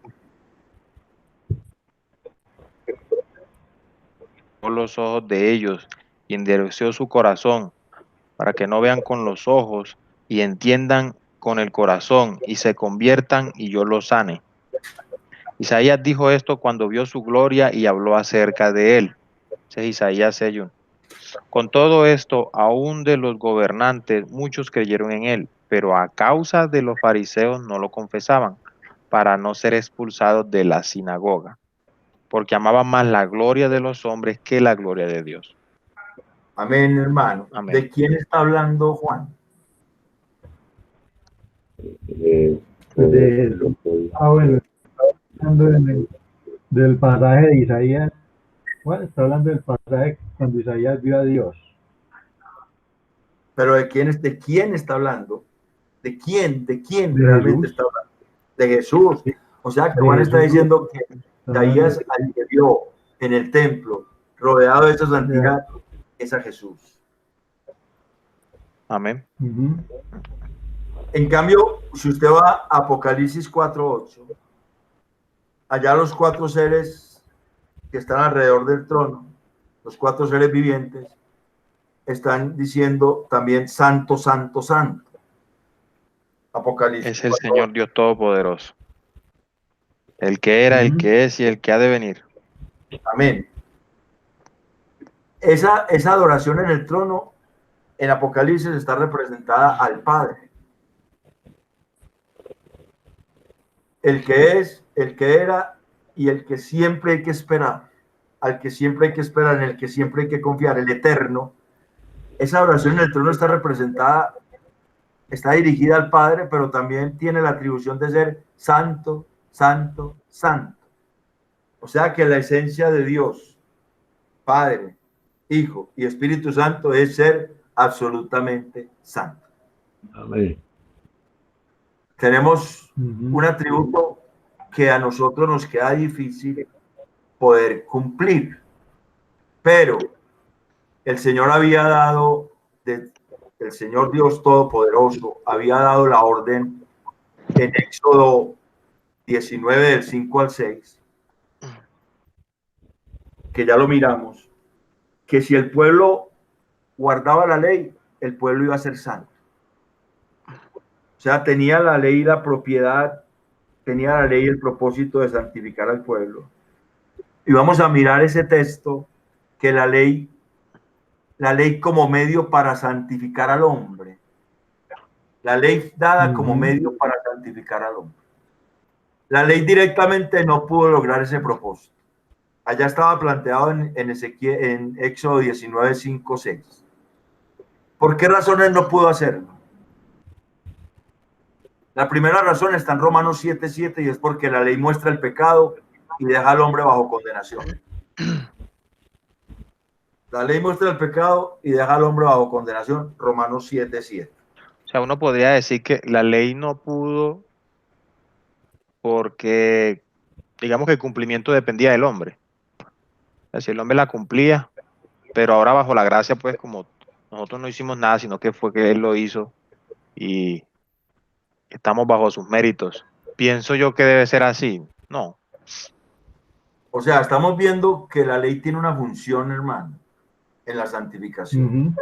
Speaker 3: por los ojos de ellos y endureció su corazón para que no vean con los ojos y entiendan con el corazón y se conviertan y yo los sane. Isaías dijo esto cuando vio su gloria y habló acerca de él. Ese es Isaías 6:1. Con todo esto, aún de los gobernantes, muchos creyeron en él, pero a causa de los fariseos no lo confesaban, para no ser expulsados de la sinagoga, porque amaban más la gloria de los hombres que la gloria de Dios.
Speaker 1: Amén, hermano.
Speaker 3: Amén.
Speaker 1: ¿De quién está hablando Juan?
Speaker 5: Bueno, está hablando del pasaje de Isaías. Bueno, está hablando del pasaje cuando Isaías vio a Dios.
Speaker 1: Pero ¿de quién está hablando? ¿De quién
Speaker 5: De
Speaker 1: realmente
Speaker 5: Jesús.
Speaker 1: está hablando? De Jesús. O sea, que
Speaker 5: De
Speaker 1: Juan está
Speaker 5: Jesús.
Speaker 1: diciendo que Isaías, al que vio en el templo, rodeado de esa santidad, es a Jesús.
Speaker 3: Amén.
Speaker 1: En cambio, si usted va a Apocalipsis 4:8, allá los 4 seres que están alrededor del trono, los 4 seres vivientes, están diciendo también santo, santo, santo. Apocalipsis.
Speaker 3: Es el Señor Dios Todopoderoso, el que era, el que es y el que ha de venir.
Speaker 1: Amén. Esa adoración en el trono en Apocalipsis está representada al Padre. El que es, el que era y el que siempre hay que esperar, al que siempre hay que esperar, en el que siempre hay que confiar, el eterno. Esa adoración en el trono está representada, está dirigida al Padre, pero también tiene la atribución de ser santo, santo, santo. O sea que la esencia de Dios, Padre, Hijo y Espíritu Santo, es ser absolutamente santo.
Speaker 2: Amén.
Speaker 1: Tenemos un atributo que a nosotros nos queda difícil poder cumplir, pero el Señor había dado, el Señor Dios Todopoderoso había dado la orden en Éxodo 19 del 5 al 6, que ya lo miramos, que si el pueblo guardaba la ley, el pueblo iba a ser santo. O sea, tenía la ley la propiedad tenía la ley el propósito de santificar al pueblo. Y vamos a mirar ese texto, que la ley como medio para santificar al hombre. La ley dada como medio para santificar al hombre. La ley directamente no pudo lograr ese propósito. Allá estaba planteado en Éxodo 19, 5, 6. ¿Por qué razones no pudo hacerlo? La primera razón está en Romanos 7, 7 y es porque la ley muestra el pecado y deja al hombre bajo condenación. La ley muestra el pecado y deja al hombre bajo condenación. Romanos 7, 7.
Speaker 3: O sea, uno podría decir que la ley no pudo porque, digamos que el cumplimiento dependía del hombre. O sea, si el hombre la cumplía, pero ahora bajo la gracia, pues como nosotros no hicimos nada, sino que fue que él lo hizo y estamos bajo sus méritos. ¿Pienso yo que debe ser así? No.
Speaker 1: O sea, estamos viendo que la ley tiene una función, hermano, en la santificación.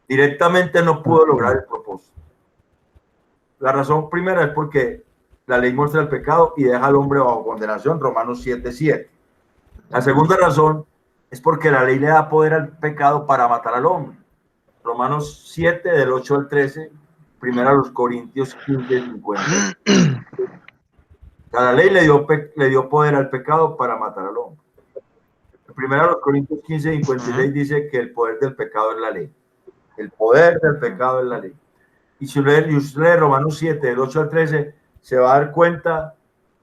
Speaker 1: Directamente no pudo lograr el propósito. La razón primera es porque la ley muestra el pecado y deja al hombre bajo condenación, Romanos 7, 7. La segunda razón es porque la ley le da poder al pecado para matar al hombre. Romanos 7, del 8 al 13, primero a los Corintios 15, 50. La ley le dio poder al pecado para matar al hombre. Primero a los Corintios 15, 56 dice que el poder del pecado es la ley. El poder del pecado es la ley. Y si usted lee Romanos 7, del 8 al 13, se va a dar cuenta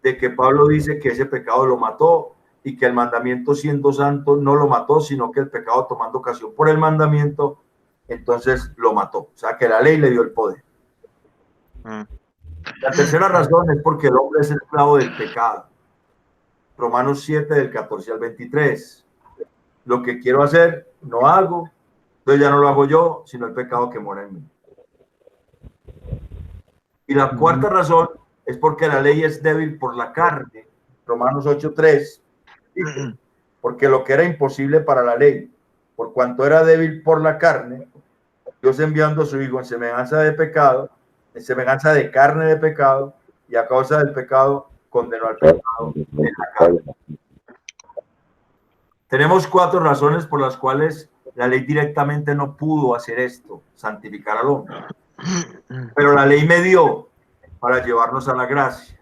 Speaker 1: de que Pablo dice que ese pecado lo mató y que el mandamiento siendo santo no lo mató, sino que el pecado tomando ocasión por el mandamiento, entonces lo mató. O sea, que la ley le dio el poder. La tercera razón es porque el hombre es esclavo del pecado. Romanos 7, del 14 al 23. Lo que quiero hacer, no hago. Entonces ya no lo hago yo, sino el pecado que mora en mí. Y la cuarta razón es porque la ley es débil por la carne. Romanos 8, 3. Porque lo que era imposible para la ley, por cuanto era débil por la carne, Dios enviando a su Hijo en semejanza de pecado, en semejanza de carne de pecado, y a causa del pecado condenó al pecado en la carne. Tenemos 4 razones por las cuales la ley directamente no pudo hacer esto, santificar al hombre. Pero la ley me dio para llevarnos a la gracia.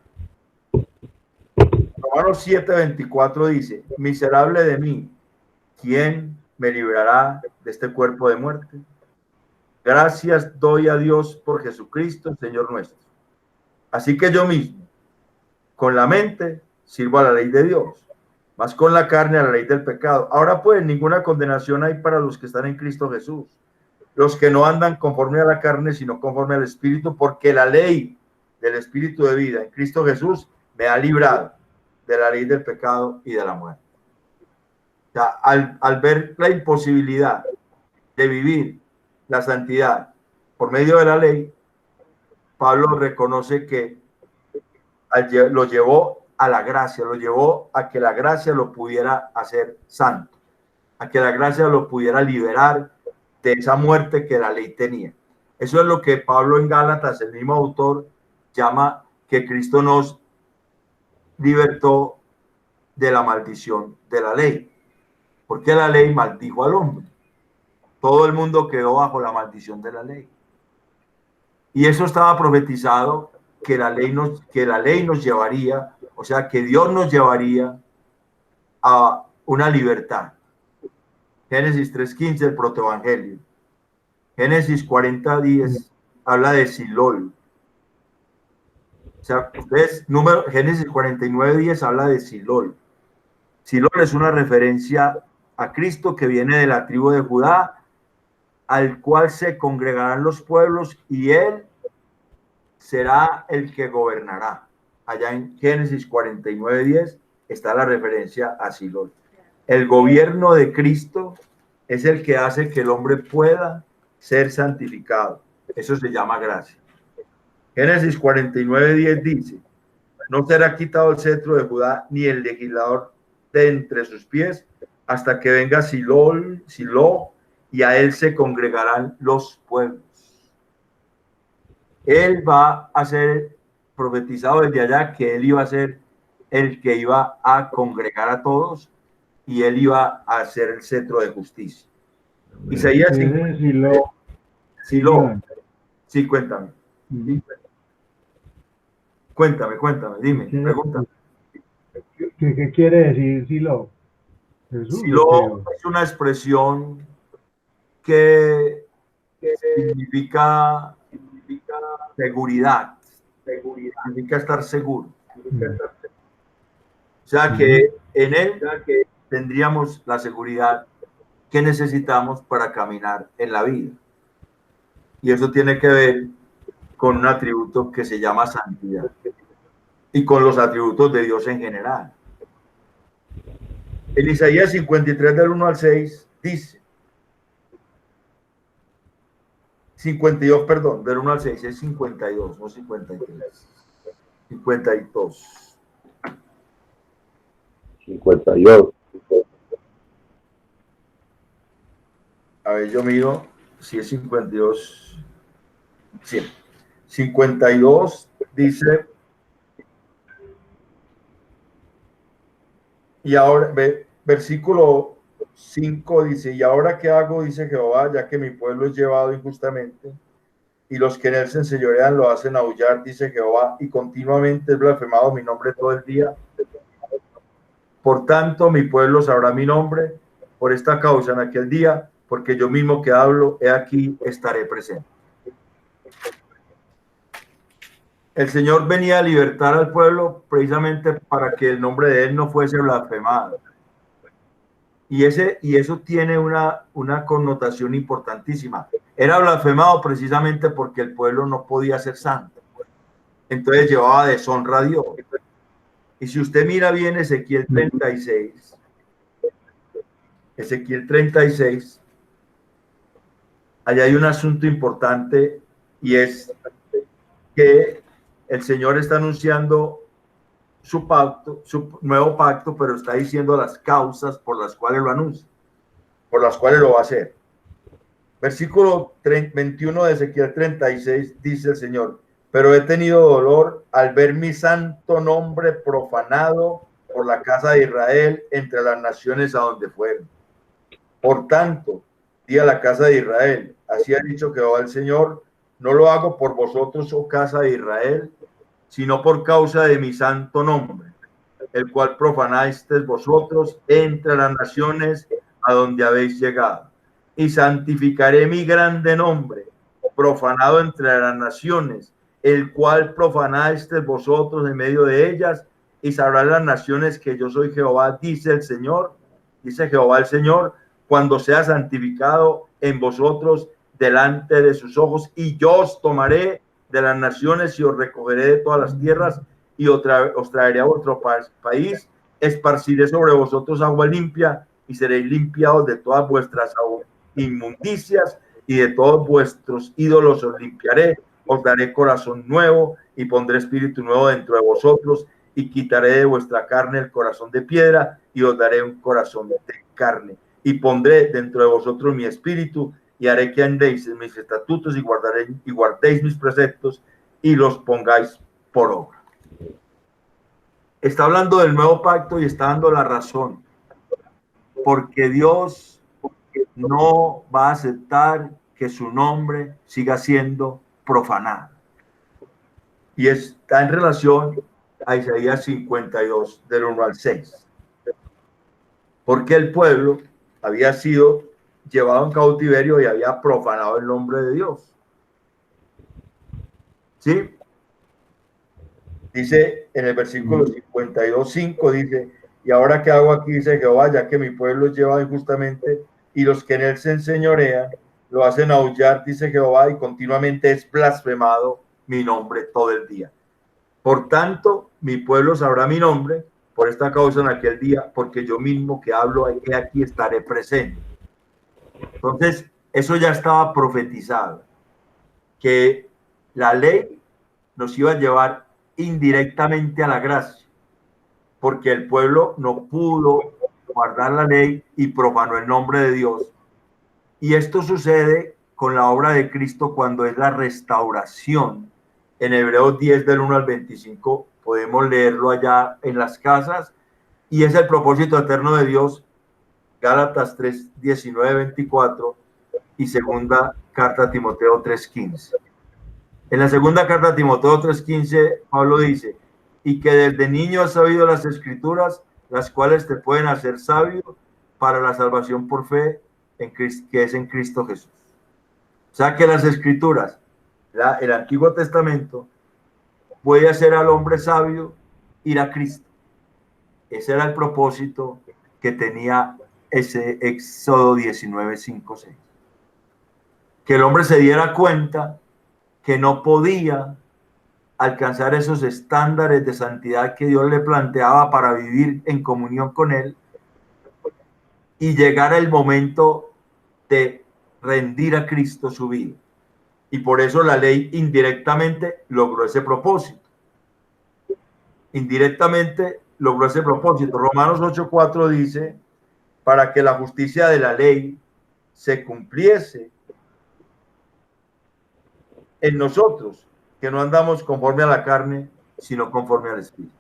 Speaker 1: Romanos 7, 24 dice: miserable de mí, ¿quién me librará de este cuerpo de muerte? Gracias doy a Dios por Jesucristo, Señor nuestro. Así que yo mismo, con la mente, sirvo a la ley de Dios, mas con la carne a la ley del pecado. Ahora pues, ninguna condenación hay para los que están en Cristo Jesús, los que no andan conforme a la carne, sino conforme al Espíritu, porque la ley del Espíritu de vida en Cristo Jesús me ha librado de la ley del pecado y de la muerte. O sea, al ver la imposibilidad de vivir la santidad por medio de la ley, Pablo reconoce que lo llevó a la gracia, lo llevó a que la gracia lo pudiera hacer santo, a que la gracia lo pudiera liberar de esa muerte que la ley tenía. Eso es lo que Pablo en Gálatas, el mismo autor, llama que Cristo nos libertó de la maldición de la ley, porque la ley maldijo al hombre. Todo el mundo quedó bajo la maldición de la ley. Y eso estaba profetizado, que la ley nos llevaría, o sea, que Dios nos llevaría a una libertad. Génesis 3:15, el protoevangelio. Génesis 40:10 habla de Silol. O sea, Génesis 49:10 habla de Silol. Silol es una referencia a Cristo que viene de la tribu de Judá, al cual se congregarán los pueblos y él será el que gobernará. Allá en Génesis 49:10 está la referencia a Silol. El gobierno de Cristo es el que hace que el hombre pueda ser santificado. Eso se llama gracia. Génesis 49:10 dice: no será quitado el cetro de Judá ni el legislador de entre sus pies hasta que venga Silo, y a él se congregarán los pueblos. Él va a ser profetizado desde allá que él iba a ser el que iba a congregar a todos y él iba a ser el cetro de justicia. Isaías 50.
Speaker 5: Silo.
Speaker 1: Sí, cuéntame. Cuéntame, dime, pregúntame.
Speaker 5: ¿Qué quiere decir Silo?
Speaker 1: Silo es una expresión que significa seguridad, significa estar seguro. O sea que en él tendríamos la seguridad que necesitamos para caminar en la vida. Y eso tiene que ver con un atributo que se llama santidad y con los atributos de Dios en general. En Isaías 53 del 1 al 6 dice, 52, perdón, del 1 al 6, es 52, no 53. 52.
Speaker 2: 52.
Speaker 1: A ver, yo miro si es 52. Sí. 52 dice, y ahora, versículo 5 dice, y ahora qué hago, dice Jehová, ya que mi pueblo es llevado injustamente, y los que en él se enseñorean lo hacen aullar, dice Jehová, y continuamente es blasfemado mi nombre todo el día. Por tanto, mi pueblo sabrá mi nombre por esta causa en aquel día, porque yo mismo que hablo, he aquí, estaré presente. El Señor venía a libertar al pueblo precisamente para que el nombre de él no fuese blasfemado. Y eso tiene una connotación importantísima. Era blasfemado precisamente porque el pueblo no podía ser santo. Entonces llevaba deshonra a Dios. Y si usted mira bien Ezequiel 36, allá hay un asunto importante y es que el Señor está anunciando su pacto, su nuevo pacto, pero está diciendo las causas por las cuales lo anuncia, por las cuales lo va a hacer. Versículo 21 de Ezequiel 36 dice el Señor, pero he tenido dolor al ver mi santo nombre profanado por la casa de Israel entre las naciones a donde fueron. Por tanto, di a la casa de Israel, así ha dicho Jehová el Señor, no lo hago por vosotros, oh casa de Israel, sino por causa de mi santo nombre, el cual profanasteis vosotros entre las naciones a donde habéis llegado. Y santificaré mi grande nombre, profanado entre las naciones, el cual profanasteis vosotros en medio de ellas, y sabrán las naciones que yo soy Jehová, dice el Señor, dice Jehová el Señor, cuando sea santificado en vosotros delante de sus ojos, y yo os tomaré de las naciones y os recogeré de todas las tierras y os traeré a vuestro país, esparciré sobre vosotros agua limpia y seréis limpiados de todas vuestras inmundicias y de todos vuestros ídolos os limpiaré, os daré corazón nuevo y pondré espíritu nuevo dentro de vosotros y quitaré de vuestra carne el corazón de piedra y os daré un corazón de carne y pondré dentro de vosotros mi espíritu y haré que andéis en mis estatutos y guardéis mis preceptos y los pongáis por obra. Está hablando del nuevo pacto y está dando la razón, porque Dios no va a aceptar que su nombre siga siendo profanado. Y está en relación a Isaías 52, del 1 al 6. Porque el pueblo había sido llevado en cautiverio y había profanado el nombre de Dios. ¿Sí? Dice en el versículo 52:5, dice, y ahora qué hago aquí, dice Jehová, ya que mi pueblo es llevado injustamente y los que en él se enseñorean lo hacen aullar, dice Jehová, y continuamente es blasfemado mi nombre todo el día. Por tanto, mi pueblo sabrá mi nombre por esta causa en aquel día, porque yo mismo que hablo aquí estaré presente. Entonces, eso ya estaba profetizado, que la ley nos iba a llevar indirectamente a la gracia, porque el pueblo no pudo guardar la ley y profanó el nombre de Dios. Y esto sucede con la obra de Cristo cuando es la restauración en Hebreos 10 del 1 al 25, podemos leerlo allá en las casas, y es el propósito eterno de Dios, Gálatas 3, 19, 24, y segunda carta a Timoteo 3:15. En la segunda carta a Timoteo 3:15, Pablo dice, y que desde niño has sabido las escrituras, las cuales te pueden hacer sabio para la salvación por fe en Cristo, que es en Cristo Jesús. O sea que las escrituras, el Antiguo Testamento, puede hacer al hombre sabio ir a Cristo. Ese era el propósito que tenía ese Éxodo 19, 5, 6. Que el hombre se diera cuenta que no podía alcanzar esos estándares de santidad que Dios le planteaba para vivir en comunión con Él, y llegar el momento de rendir a Cristo su vida. Y por eso la ley indirectamente logró ese propósito. Indirectamente logró ese propósito. Romanos 8:4 dice, para que la justicia de la ley se cumpliese en nosotros, que no andamos conforme a la carne, sino conforme al Espíritu.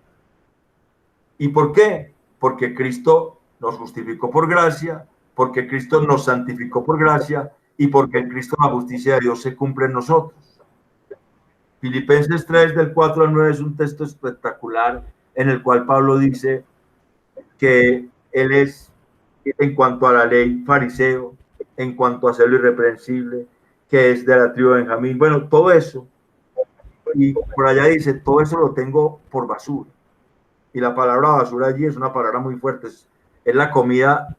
Speaker 1: ¿Y por qué? Porque Cristo nos justificó por gracia, porque Cristo nos santificó por gracia, y porque en Cristo la justicia de Dios se cumple en nosotros. Filipenses 3 del 4 al 9 es un texto espectacular en el cual Pablo dice que él es, en cuanto a la ley, fariseo, en cuanto a ser irreprensible, que es de la tribu de Benjamín. Bueno, todo eso, y por allá dice, todo eso lo tengo por basura. Y la palabra basura allí es una palabra muy fuerte, es la comida,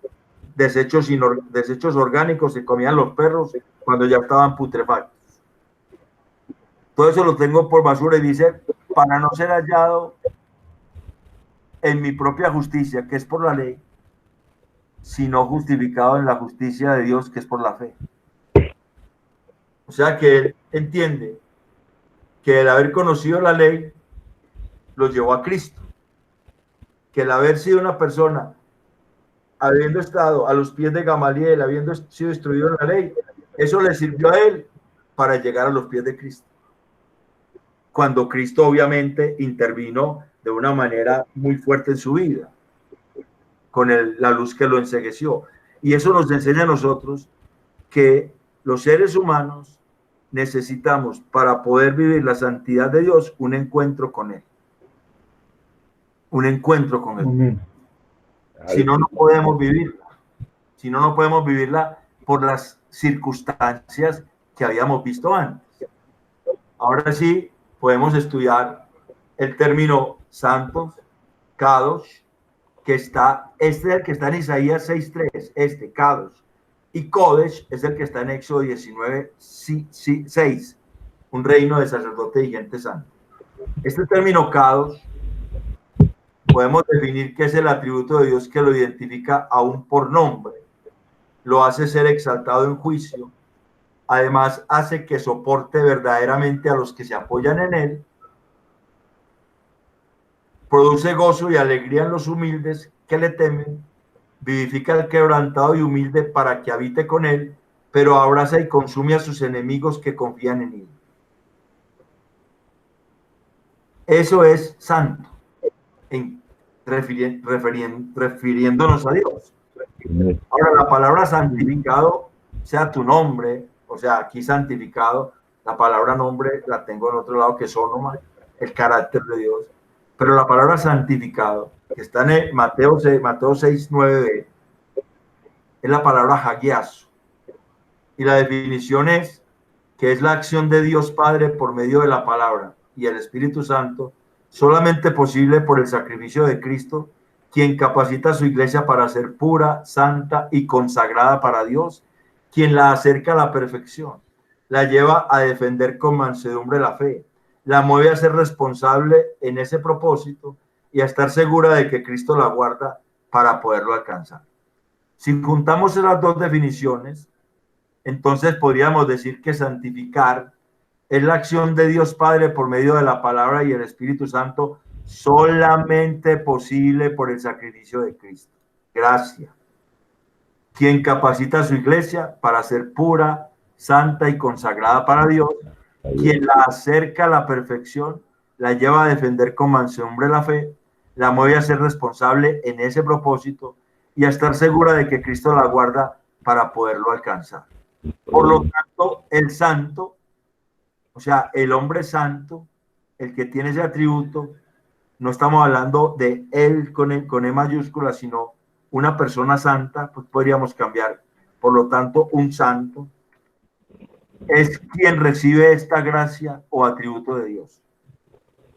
Speaker 1: desechos orgánicos que comían los perros cuando ya estaban putrefactos. Todo eso lo tengo por basura, y dice, para no ser hallado en mi propia justicia, que es por la ley, sino justificado en la justicia de Dios, que es por la fe. O sea que él entiende que el haber conocido la ley lo llevó a Cristo, que el haber sido una persona, habiendo estado a los pies de Gamaliel, habiendo sido instruido en la ley, eso le sirvió a él para llegar a los pies de Cristo. Cuando Cristo obviamente intervino de una manera muy fuerte en su vida, con la luz que lo encegueció. Y eso nos enseña a nosotros que los seres humanos necesitamos, para poder vivir la santidad de Dios, un encuentro con Él. Un encuentro con Él. Amén. Si no, no podemos vivirla. Si no, no podemos vivirla por las circunstancias que habíamos visto antes. Ahora sí, podemos estudiar el término santos, kadosh, que está, este es el que está en Isaías 6:3, kadosh, y kodesh es el que está en Éxodo 19:6, un reino de sacerdote y gente santa. Este término kadosh podemos definir que es el atributo de Dios que lo identifica aún por nombre, lo hace ser exaltado en juicio, además hace que soporte verdaderamente a los que se apoyan en él, produce gozo y alegría en los humildes que le temen, vivifica al quebrantado y humilde para que habite con él, pero abraza y consume a sus enemigos que confían en él. Eso es santo, refiriéndonos a Dios. Ahora, la palabra santificado, sea tu nombre, o sea, aquí santificado, la palabra nombre la tengo en otro lado, que es onoma, el carácter de Dios. Pero la palabra santificado, que está en Mateo 6:9b, es la palabra hagiazo. Y la definición es que es la acción de Dios Padre por medio de la palabra y el Espíritu Santo, solamente posible por el sacrificio de Cristo, quien capacita a su iglesia para ser pura, santa y consagrada para Dios, quien la acerca a la perfección, la lleva a defender con mansedumbre la fe, la mueve a ser responsable en ese propósito y a estar segura de que Cristo la guarda para poderlo alcanzar. Si juntamos esas dos definiciones, entonces podríamos decir que santificar es la acción de Dios Padre por medio de la palabra y el Espíritu Santo, solamente posible por el sacrificio de Cristo. Gracia. Quien capacita a su iglesia para ser pura, santa y consagrada para Dios, Quien la acerca a la perfección, la lleva a defender con mansedumbre la fe, la mueve a ser responsable en ese propósito y a estar segura de que Cristo la guarda para poderlo alcanzar. Por lo tanto, el santo, o sea, el hombre santo, el que tiene ese atributo, no estamos hablando de él con E mayúscula, sino una persona santa, pues podríamos cambiar. Por lo tanto, un santo es quien recibe esta gracia o atributo de Dios.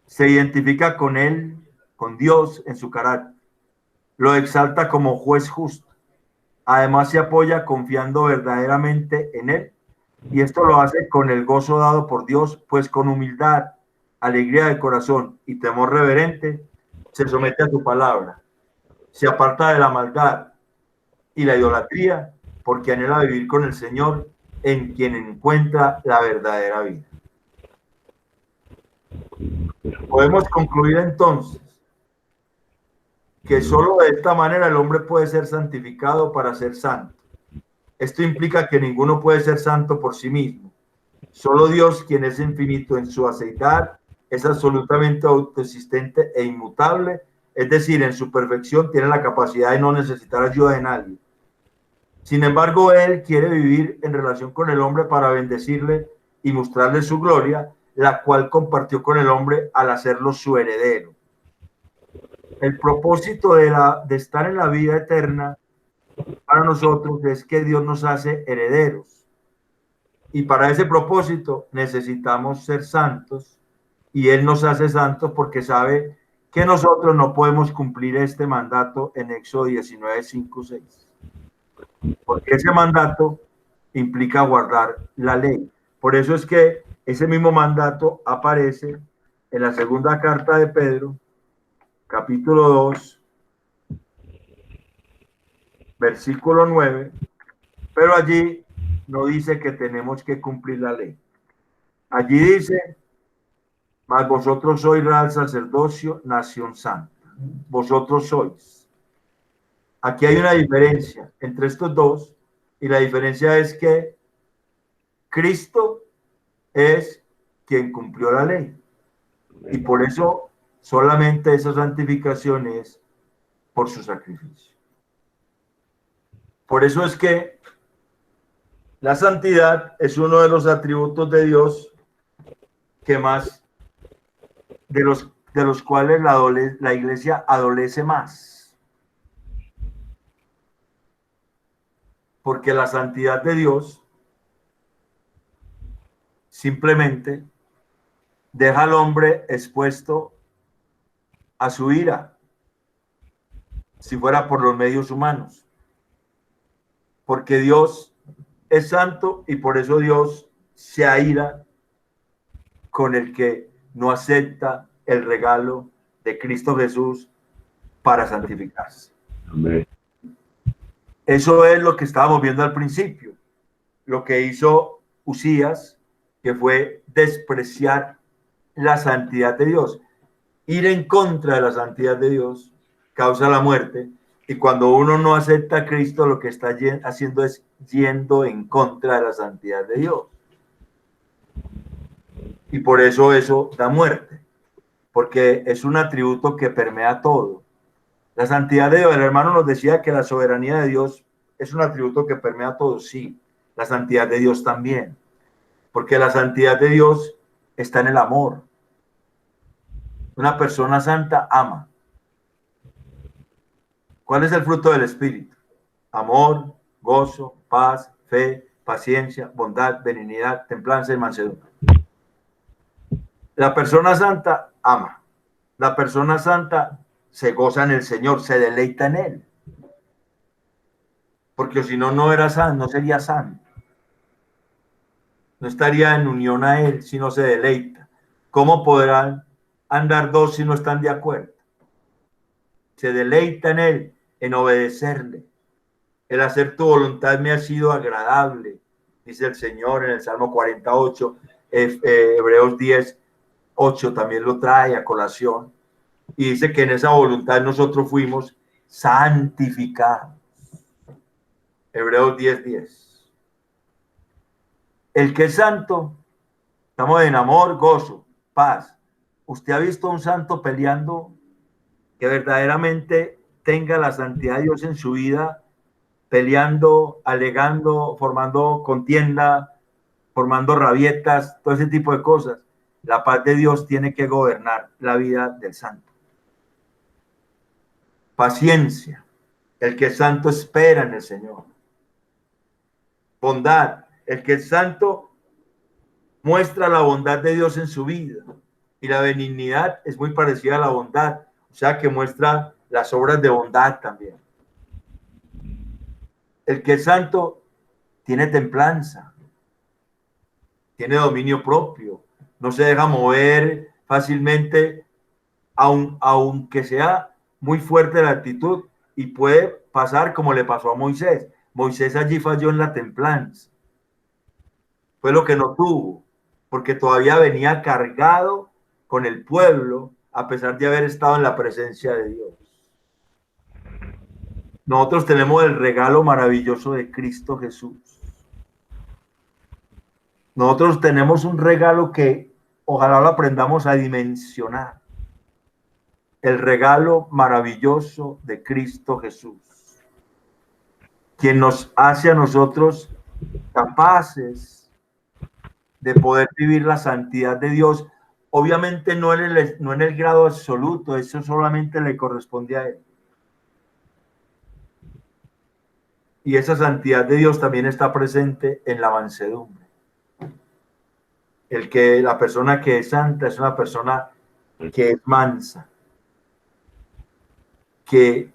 Speaker 1: Se identifica con él, con Dios en su carácter. Lo exalta como juez justo. Además se apoya confiando verdaderamente en él. Y esto lo hace con el gozo dado por Dios, pues con humildad, alegría de corazón y temor reverente, se somete a tu palabra. Se aparta de la maldad y la idolatría, porque anhela vivir con el Señor, en quien encuentra la verdadera vida. Podemos concluir entonces que solo de esta manera el hombre puede ser santificado para ser santo. Esto implica que ninguno puede ser santo por sí mismo. Solo Dios, quien es infinito en su aceidad, es absolutamente autoexistente e inmutable, es decir, en su perfección tiene la capacidad de no necesitar ayuda de nadie. Sin embargo, Él quiere vivir en relación con el hombre para bendecirle y mostrarle su gloria, la cual compartió con el hombre al hacerlo su heredero. El propósito de estar en la vida eterna para nosotros es que Dios nos hace herederos. Y para ese propósito necesitamos ser santos, y Él nos hace santos porque sabe que nosotros no podemos cumplir este mandato en Éxodo 19, 5, 6. Porque ese mandato implica guardar la ley. Por eso es que ese mismo mandato aparece en la segunda carta de Pedro, capítulo 2, versículo 9, pero allí no dice que tenemos que cumplir la ley. Allí dice: mas vosotros sois real sacerdocio, nación santa. Vosotros sois. Aquí hay una diferencia entre estos dos, y la diferencia es que Cristo es quien cumplió la ley, y por eso solamente esa santificación es por su sacrificio. Por eso es que la santidad es uno de los atributos de Dios que más, de los cuales la iglesia adolece más. Porque la santidad de Dios simplemente deja al hombre expuesto a su ira, si fuera por los medios humanos. Porque Dios es santo y por eso Dios se aira con el que no acepta el regalo de Cristo Jesús para santificarse.
Speaker 2: Amén.
Speaker 1: Eso es lo que estábamos viendo al principio, lo que hizo Usías, que fue despreciar la santidad de Dios. Ir en contra de la santidad de Dios causa la muerte, y cuando uno no acepta a Cristo, lo que está haciendo es yendo en contra de la santidad de Dios. Y por eso da muerte, porque es un atributo que permea todo. La santidad de Dios, el hermano nos decía que la soberanía de Dios es un atributo que permea todo. Sí, la santidad de Dios también, porque la santidad de Dios está en el amor. Una persona santa ama. ¿Cuál es el fruto del Espíritu? Amor, gozo, paz, fe, paciencia, bondad, benignidad, templanza y mansedumbre. La persona santa ama. La persona santa se goza en el Señor, se deleita en Él. Porque si no, no era santo, no sería santo. No estaría en unión a Él si no se deleita. ¿Cómo podrán andar dos si no están de acuerdo? Se deleita en Él, en obedecerle. El hacer tu voluntad me ha sido agradable, dice el Señor en el Salmo 48, Hebreos 10, 8 también lo trae a colación. Y dice que en esa voluntad nosotros fuimos santificados. Hebreos 10, 10. El que es santo Estamos en amor, gozo, paz. ¿Usted ha visto a un santo peleando que verdaderamente tenga la santidad de Dios en su vida, peleando, alegando, formando contienda, formando rabietas, todo ese tipo de cosas? La paz de Dios tiene que gobernar la vida del santo. Paciencia. El que es santo espera en el Señor. Bondad. El que es santo muestra la bondad de Dios en su vida. Y la benignidad es muy parecida a la bondad. O sea que muestra las obras de bondad también. El que es santo tiene templanza. Tiene dominio propio. No se deja mover fácilmente, aunque sea muy fuerte la actitud, y puede pasar como le pasó a Moisés. Moisés allí falló en la templanza. Fue lo que no tuvo, porque todavía venía cargado con el pueblo, a pesar de haber estado en la presencia de Dios. Nosotros tenemos el regalo maravilloso de Cristo Jesús. Nosotros tenemos un regalo que ojalá lo aprendamos a dimensionar. El regalo maravilloso de Cristo Jesús, quien nos hace a nosotros capaces de poder vivir la santidad de Dios. Obviamente no en el grado absoluto, eso solamente le corresponde a Él. Y esa santidad de Dios también está presente en la mansedumbre. La persona que es santa es una persona que es mansa, que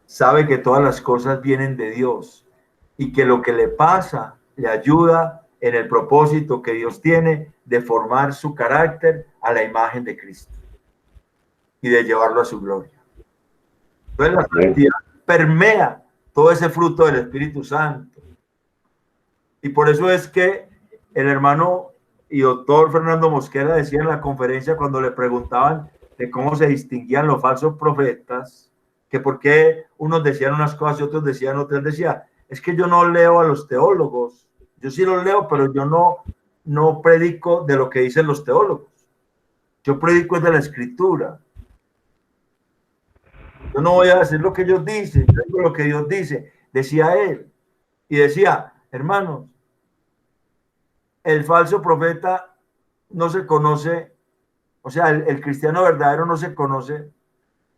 Speaker 1: sabe que todas las cosas vienen de Dios y que lo que le pasa le ayuda en el propósito que Dios tiene de formar su carácter a la imagen de Cristo y de llevarlo a su gloria. Entonces la santidad permea todo ese fruto del Espíritu Santo. Y por eso es que el hermano y doctor Fernando Mosquera decía en la conferencia, cuando le preguntaban de cómo se distinguían los falsos profetas, que por qué unos decían unas cosas y otros decían otras, decía, es que yo no leo a los teólogos, yo sí los leo, pero yo no predico de lo que dicen los teólogos, yo predico de la Escritura. Yo no voy a decir lo que ellos dicen, yo digo lo que Dios dice, decía él. Y decía, hermanos, el falso profeta no se conoce, o sea, el cristiano verdadero no se conoce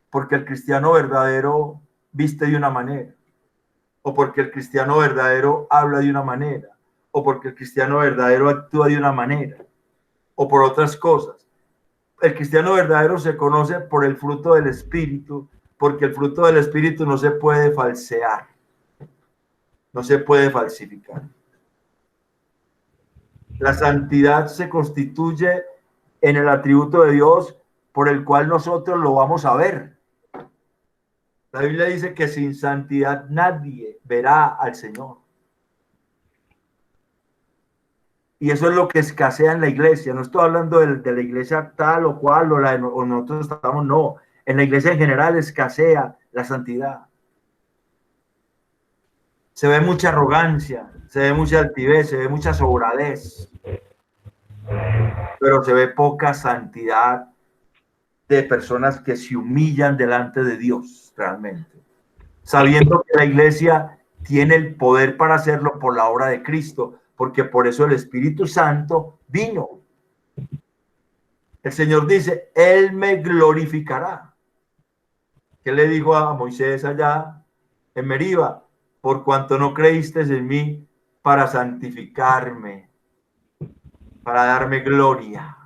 Speaker 1: porque el cristiano verdadero viste de una manera, o porque el cristiano verdadero habla de una manera, o porque el cristiano verdadero actúa de una manera, o por otras cosas. El cristiano verdadero se conoce por el fruto del Espíritu, porque el fruto del Espíritu no se puede falsear, no se puede falsificar. La santidad se constituye en el atributo de Dios por el cual nosotros lo vamos a ver. La Biblia dice que sin santidad nadie verá al Señor. Y eso es lo que escasea en la iglesia. No estoy hablando de la iglesia tal o cual o nosotros estamos, no. En la iglesia en general escasea la santidad. Se ve mucha arrogancia, se ve mucha altivez, se ve mucha sobradez, pero se ve poca santidad de personas que se humillan delante de Dios realmente, sabiendo que la iglesia tiene el poder para hacerlo por la obra de Cristo, porque por eso el Espíritu Santo vino. El Señor dice, Él me glorificará. ¿Qué le dijo a Moisés allá en Meriba? Por cuanto no creíste en mí para santificarme, para darme gloria.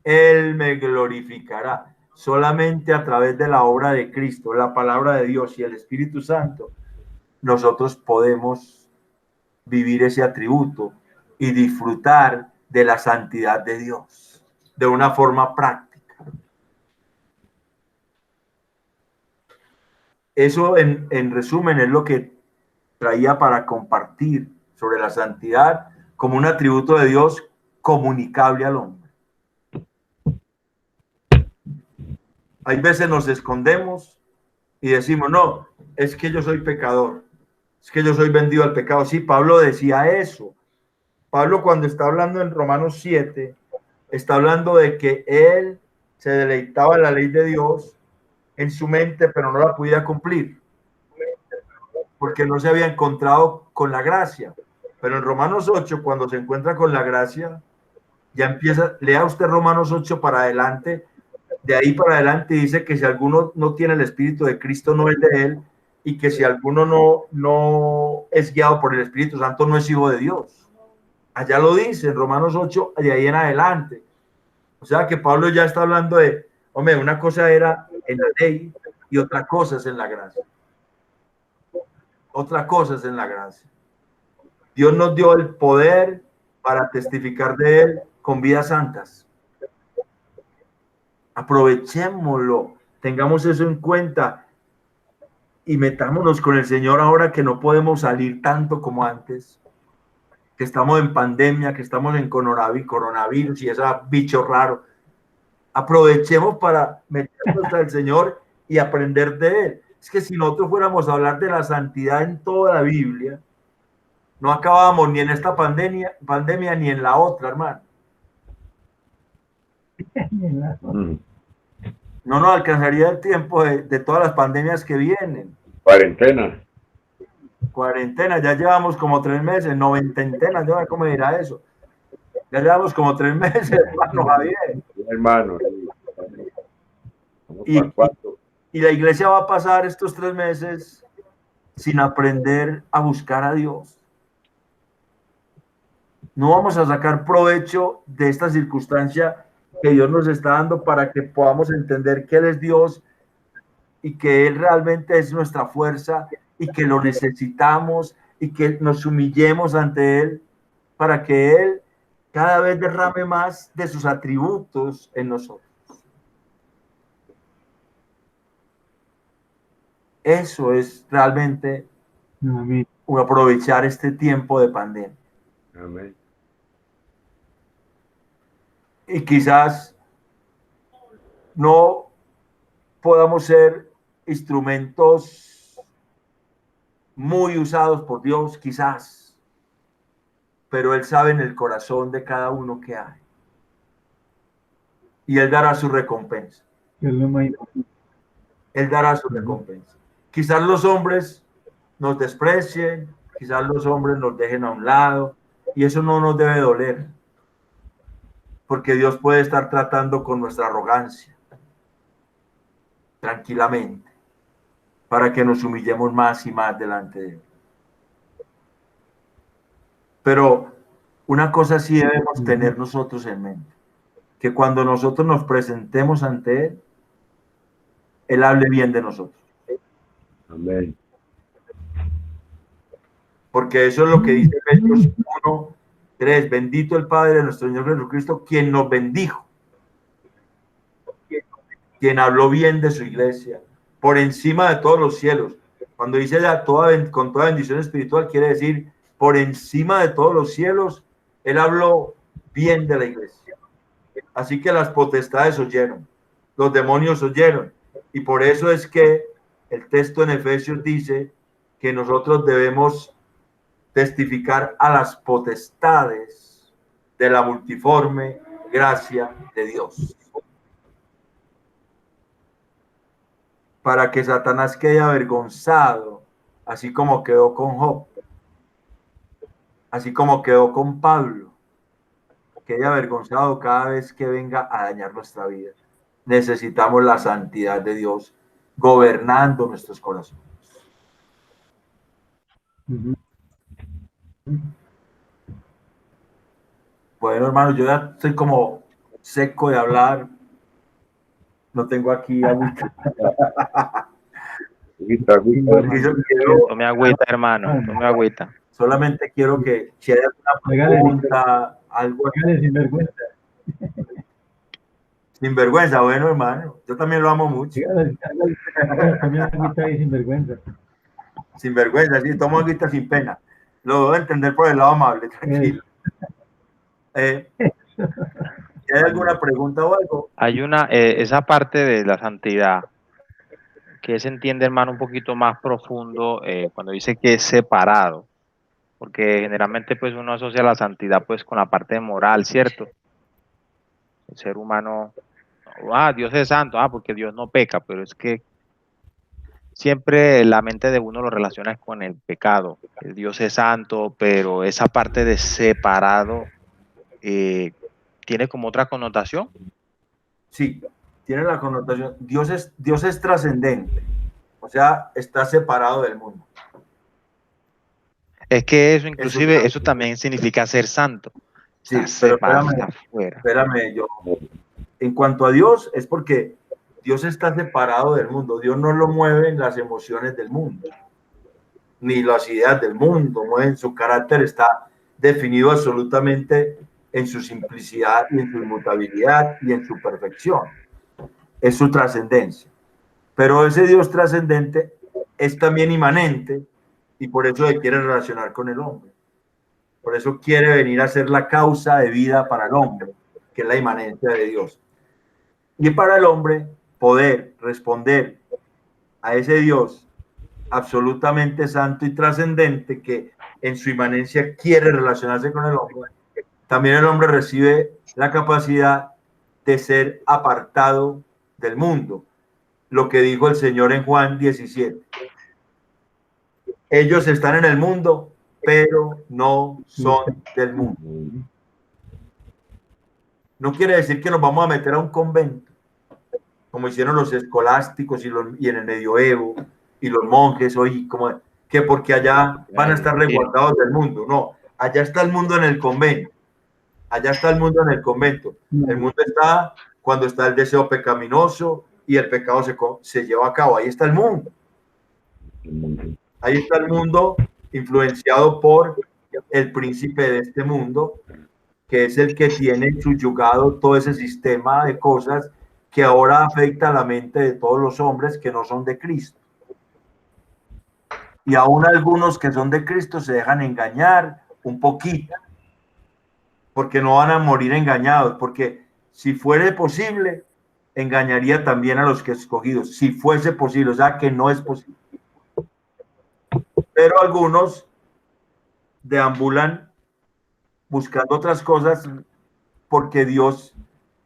Speaker 1: Él me glorificará. Solamente a través de la obra de Cristo, la palabra de Dios y el Espíritu Santo, nosotros podemos vivir ese atributo y disfrutar de la santidad de Dios de una forma práctica. Eso en resumen es lo que traía para compartir sobre la santidad como un atributo de Dios comunicable al hombre. Hay veces nos escondemos y decimos, no, es que yo soy pecador, es que yo soy vendido al pecado. Sí, Pablo decía eso. Pablo, cuando está hablando en Romanos 7, está hablando de que él se deleitaba en la ley de Dios en su mente, pero no la podía cumplir, porque no se había encontrado con la gracia. Pero en Romanos 8, cuando se encuentra con la gracia, ya empieza, lea usted Romanos 8 para adelante, de ahí para adelante dice que si alguno no tiene el Espíritu de Cristo, no es de él, y que si alguno no es guiado por el Espíritu Santo, no es hijo de Dios. Allá lo dice en Romanos 8, de ahí en adelante. O sea que Pablo ya está hablando de, hombre, una cosa era en la ley y otra cosa es en la gracia. Otra cosa es en la gracia. Dios nos dio el poder para testificar de él con vidas santas. Aprovechémoslo, tengamos eso en cuenta y metámonos con el Señor ahora que no podemos salir tanto como antes, que estamos en pandemia, que estamos en coronavirus y ese bicho raro. Aprovechemos para meternos al Señor y aprender de él. Es que si nosotros fuéramos a hablar de la santidad en toda la Biblia, no acabábamos ni en esta pandemia ni en la otra, hermano. No nos alcanzaría el tiempo de todas las pandemias que vienen. Cuarentena, ya llevamos como 3 meses, noventena, yo no sé cómo dirá eso. Ya llevamos como 3 meses, hermano Javier.
Speaker 2: Hermano.
Speaker 1: Y la iglesia va a pasar estos 3 meses sin aprender a buscar a Dios. No vamos a sacar provecho de esta circunstancia que Dios nos está dando para que podamos entender que Él es Dios y que Él realmente es nuestra fuerza y que lo necesitamos y que nos humillemos ante Él para que Él cada vez derrame más de sus atributos en nosotros. Eso es realmente aprovechar este tiempo de pandemia.
Speaker 2: Amén.
Speaker 1: Y quizás no podamos ser instrumentos muy usados por Dios, quizás, pero Él sabe en el corazón de cada uno que hay. Y Él dará su recompensa. Él dará su recompensa. Quizás los hombres nos desprecien, quizás los hombres nos dejen a un lado, y eso no nos debe doler, porque Dios puede estar tratando con nuestra arrogancia, tranquilamente, para que nos humillemos más y más delante de Él. Pero una cosa sí debemos tener nosotros en mente, que cuando nosotros nos presentemos ante Él, Él hable bien de nosotros.
Speaker 2: Amén.
Speaker 1: Porque eso es lo que dice Efesios 1:3. Bendito el Padre de nuestro Señor Jesucristo, quien nos bendijo, quien habló bien de su iglesia, por encima de todos los cielos. Cuando dice ya con toda bendición espiritual, quiere decir por encima de todos los cielos, Él habló bien de la iglesia. Así que las potestades oyeron, los demonios oyeron, y por eso es que el texto en Efesios dice que nosotros debemos testificar a las potestades de la multiforme gracia de Dios, para que Satanás quede avergonzado, así como quedó con Job, así como quedó con Pablo, quede avergonzado cada vez que venga a dañar nuestra vida. Necesitamos la santidad de Dios gobernando nuestros corazones. Bueno, hermano, yo ya estoy como seco de hablar. No tengo aquí agüita.
Speaker 3: Tome agüita, hermano. Tome agüita.
Speaker 1: Solamente quiero que si hay alguna pregunta, algo.
Speaker 5: Sinvergüenza.
Speaker 1: Sinvergüenza, bueno, hermano. Yo también lo amo mucho. Sinvergüenza, sí, tomo agüita sin pena. Lo debo entender por el lado amable, tranquilo. Si hay alguna pregunta o algo.
Speaker 3: Hay esa parte de la santidad que se entiende, hermano, un poquito más profundo cuando dice que es separado. porque generalmente pues uno asocia la santidad pues con la parte moral, ¿cierto? El ser humano, Dios es santo, porque Dios no peca, pero es que siempre la mente de uno lo relaciona con el pecado. Dios es santo, pero esa parte de separado tiene como otra connotación.
Speaker 1: Sí, tiene la connotación. Dios es trascendente, o sea, está separado del mundo.
Speaker 3: Es que eso, inclusive, eso también significa ser santo.
Speaker 1: Sí,
Speaker 3: Está
Speaker 1: pero
Speaker 3: separado, está afuera.
Speaker 1: Espérame, en cuanto a Dios, es porque Dios está separado del mundo. Dios no lo mueve en las emociones del mundo, ni las ideas del mundo, mueven su carácter, está definido absolutamente en su simplicidad y en su inmutabilidad y en su perfección. Es su trascendencia. Pero ese Dios trascendente es también inmanente y por eso se quiere relacionar con el hombre. Por eso quiere venir a ser la causa de vida para el hombre, que es la inmanencia de Dios. Y para el hombre poder responder a ese Dios absolutamente santo y trascendente que en su inmanencia quiere relacionarse con el hombre, también el hombre recibe la capacidad de ser apartado del mundo. Lo que dijo el Señor en Juan 17. Ellos están en el mundo, pero no son del mundo. No quiere decir que nos vamos a meter a un convento, como hicieron los escolásticos y en el medioevo, y los monjes hoy, como que porque allá van a estar resguardados del mundo. No, allá está el mundo en el convento. Allá está el mundo en el convento. El mundo está cuando está el deseo pecaminoso y el pecado se lleva a cabo. Ahí está el mundo. Ahí está el mundo influenciado por el príncipe de este mundo, que es el que tiene subyugado todo ese sistema de cosas que ahora afecta a la mente de todos los hombres que no son de Cristo. Y aún algunos que son de Cristo se dejan engañar un poquito, porque no van a morir engañados, porque si fuera posible, engañaría también a los que escogidos, si fuese posible, o sea que no es posible. Pero algunos deambulan buscando otras cosas porque Dios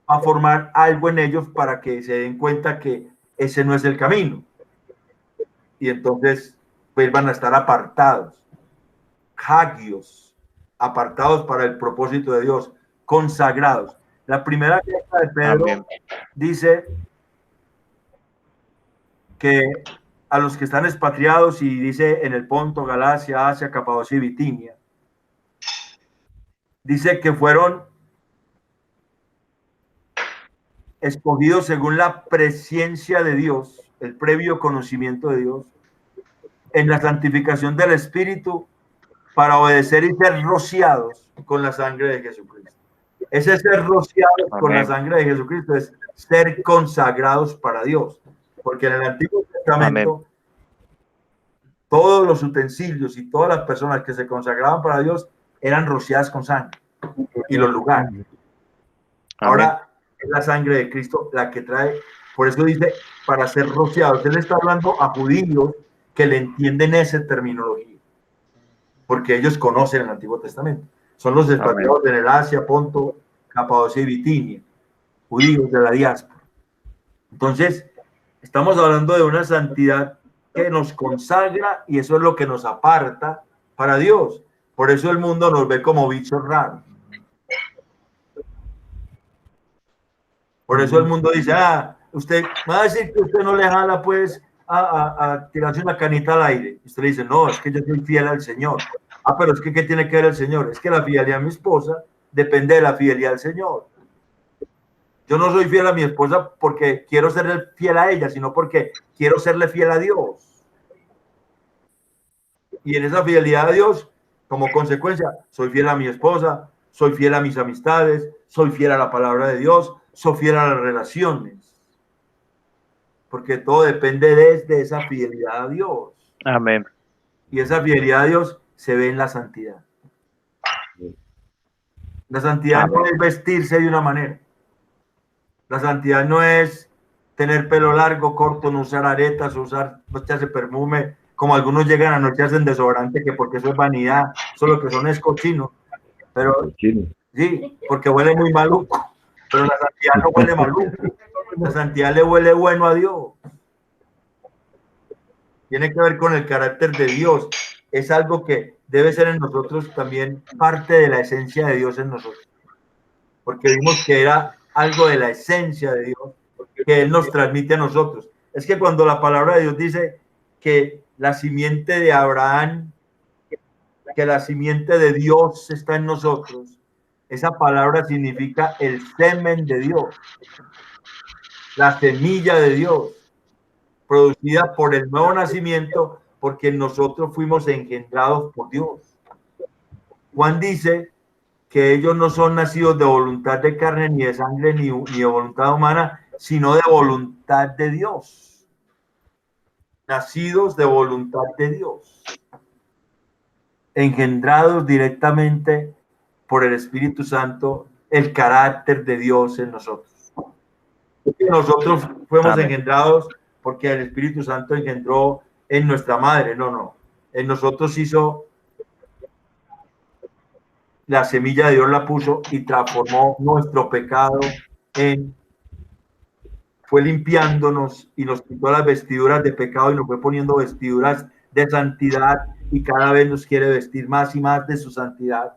Speaker 1: va a formar algo en ellos para que se den cuenta que ese no es el camino. Y entonces pues van a estar apartados, hagios, apartados para el propósito de Dios, consagrados. La primera carta de Pedro dice que a los que están expatriados, y dice en el Ponto, Galacia, Asia, Capadocia y Bitinia, dice que fueron escogidos según la presciencia de Dios, el previo conocimiento de Dios, en la santificación del Espíritu, para obedecer y ser rociados con la sangre de Jesucristo. Ese ser rociados con la sangre de Jesucristo es ser consagrados para Dios, porque en el Antiguo Testamento todos los utensilios y todas las personas que se consagraban para Dios eran rociadas con sangre y los lugares. Ahora es la sangre de Cristo la que trae, por eso dice, para ser rociados. Él está hablando a judíos que le entienden esa terminología, porque ellos conocen el Antiguo Testamento. Son los expatriados en el Asia, Ponto, Capadocia y Bitinia, judíos de la diáspora. Entonces, estamos hablando de una santidad que nos consagra y eso es lo que nos aparta para Dios. Por eso el mundo nos ve como bichos raros. Por eso el mundo dice, usted va a decir que usted no le jala pues a tirarse una canita al aire. Usted le dice, no, es que yo soy fiel al Señor. Pero es que ¿qué tiene que ver el Señor? Es que la fidelidad a mi esposa depende de la fidelidad al Señor. Yo no soy fiel a mi esposa porque quiero serle fiel a ella, sino porque quiero serle fiel a Dios. Y en esa fidelidad a Dios, como consecuencia, soy fiel a mi esposa, soy fiel a mis amistades, soy fiel a la palabra de Dios, soy fiel a las relaciones. Porque todo depende de esa fidelidad a Dios.
Speaker 3: Amén.
Speaker 1: Y esa fidelidad a Dios se ve en la santidad. La santidad no es vestirse de una manera. La santidad no es tener pelo largo, corto, no usar aretas, echarse perfume, como algunos llegan anoche hacen desodorante, que porque eso es vanidad, eso lo que son es cochino, pero sí, porque huele muy maluco, pero la santidad no huele maluco, la santidad le huele bueno a Dios. Tiene que ver con el carácter de Dios, es algo que debe ser en nosotros también parte de la esencia de Dios en nosotros, porque vimos que era algo de la esencia de Dios que Él nos transmite a nosotros. Es que cuando la palabra de Dios dice que la simiente de Abraham, que la simiente de Dios está en nosotros, esa palabra significa el semen de Dios, la semilla de Dios, producida por el nuevo nacimiento, porque nosotros fuimos engendrados por Dios. Juan dice que ellos no son nacidos de voluntad de carne, ni de sangre, ni de voluntad humana, sino de voluntad de Dios. Nacidos de voluntad de Dios. Engendrados directamente por el Espíritu Santo, el carácter de Dios en nosotros. Nosotros fuimos engendrados porque el Espíritu Santo engendró en nuestra madre. No. En nosotros hizo la semilla de Dios, la puso y transformó nuestro pecado fue limpiándonos y nos quitó las vestiduras de pecado y nos fue poniendo vestiduras de santidad, y cada vez nos quiere vestir más y más de su santidad.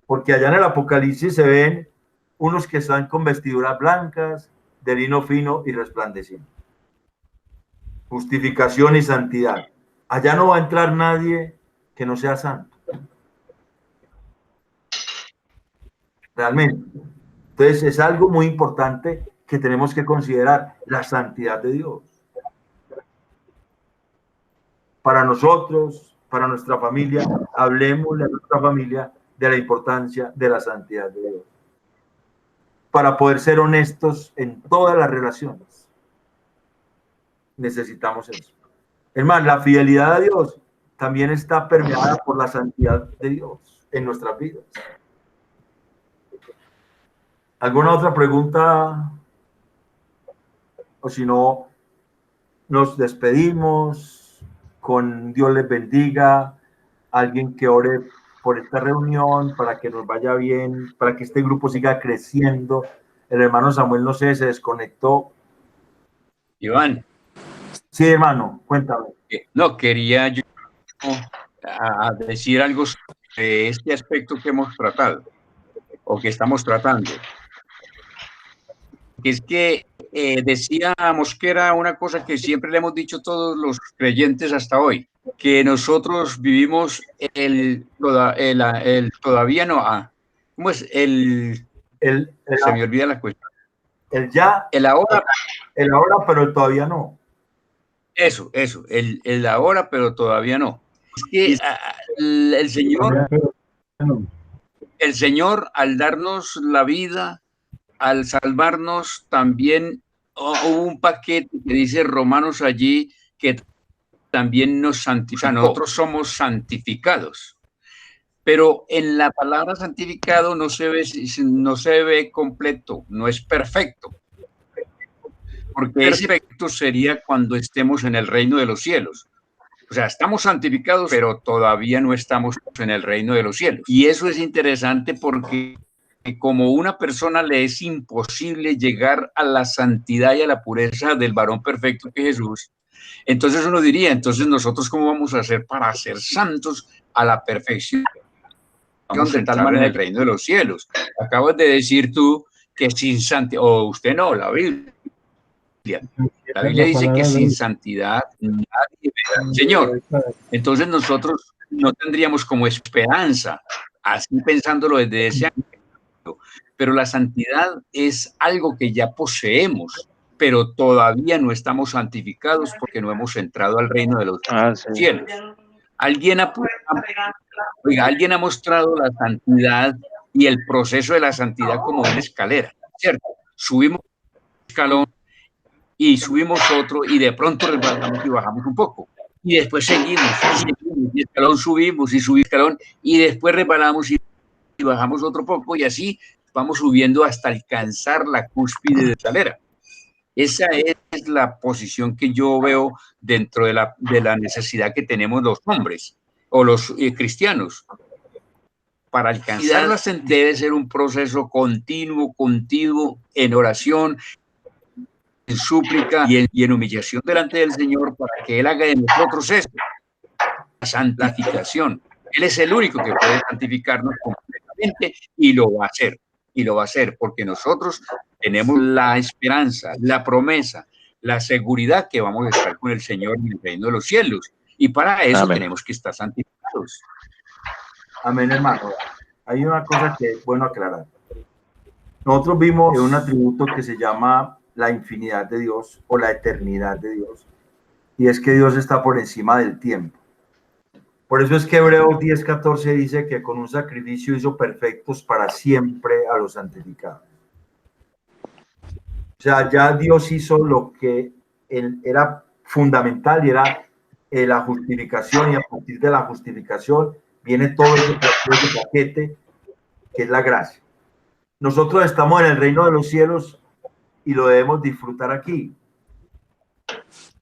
Speaker 1: Porque allá en el Apocalipsis se ven unos que están con vestiduras blancas, de lino fino y resplandeciente. Justificación y santidad. Allá no va a entrar nadie que no sea santo. Realmente. Entonces es algo muy importante que tenemos que considerar, la santidad de Dios. Para nosotros, para nuestra familia, hablemos de nuestra familia de la importancia de la santidad de Dios. Para poder ser honestos en todas las relaciones, necesitamos eso. Es más, la fidelidad a Dios también está permeada por la santidad de Dios en nuestras vidas. ¿Alguna otra pregunta? O si no, nos despedimos con Dios les bendiga. Alguien que ore por esta reunión para que nos vaya bien, para que este grupo siga creciendo. El hermano Samuel, no sé, se desconectó.
Speaker 4: Iván.
Speaker 1: Sí, hermano, cuéntame.
Speaker 4: No, quería yo decir algo sobre este aspecto que hemos tratado, o que estamos tratando. Es que decía Mosquera una cosa que siempre le hemos dicho todos los creyentes hasta hoy, que nosotros vivimos el todavía no. ¿Cómo es? Se me olvida la cuestión.
Speaker 1: El ya.
Speaker 4: El ahora.
Speaker 1: El ahora, pero el todavía no.
Speaker 4: Eso. El ahora, pero todavía no. Es que el Señor, al darnos la vida, al salvarnos, también hubo un paquete que dice Romanos allí, que también nos santifica. Nosotros somos santificados. Pero en la palabra santificado no se ve completo, no es perfecto. Porque ese perfecto sería cuando estemos en el reino de los cielos. O sea, estamos santificados, pero todavía no estamos en el reino de los cielos. Y eso es interesante porque como una persona le es imposible llegar a la santidad y a la pureza del varón perfecto que es Jesús, entonces uno diría, entonces nosotros ¿cómo vamos a hacer para ser santos a la perfección de tal manera en el reino de los cielos? Acabas de decir tú que sin santidad, o usted no, la Biblia. La Biblia dice que sin santidad nadie verá al Señor. Entonces nosotros no tendríamos como esperanza, así pensándolo desde ese ángulo. Pero la santidad es algo que ya poseemos, pero todavía no estamos santificados porque no hemos entrado al reino de los cielos. Alguien ha mostrado la santidad y el proceso de la santidad como una escalera, ¿cierto? Subimos un escalón y subimos otro y de pronto resbalamos y bajamos un poco. Y después seguimos y escalón subimos y subimos escalón y después resbalamos y bajamos otro poco y así vamos subiendo hasta alcanzar la cúspide de la escalera. Esa es la posición que yo veo dentro de la necesidad que tenemos los hombres o los cristianos. Para alcanzarla debe ser un proceso continuo en oración, en súplica y en humillación delante del Señor para que Él haga de nosotros eso, la santificación. Él es el único que puede santificarnos completamente y lo va a hacer. Y lo va a hacer porque nosotros tenemos la esperanza, la promesa, la seguridad que vamos a estar con el Señor en el reino de los cielos. Y para eso tenemos que estar santificados.
Speaker 1: Amén, hermano. Hay una cosa que es bueno aclarar. Nosotros vimos un atributo que se llama la infinidad de Dios o la eternidad de Dios. Y es que Dios está por encima del tiempo. Por eso es que Hebreos 10:14 dice que con un sacrificio hizo perfectos para siempre a los santificados. O sea, ya Dios hizo lo que era fundamental y era la justificación, y a partir de la justificación viene todo ese paquete que es la gracia. Nosotros estamos en el reino de los cielos y lo debemos disfrutar aquí.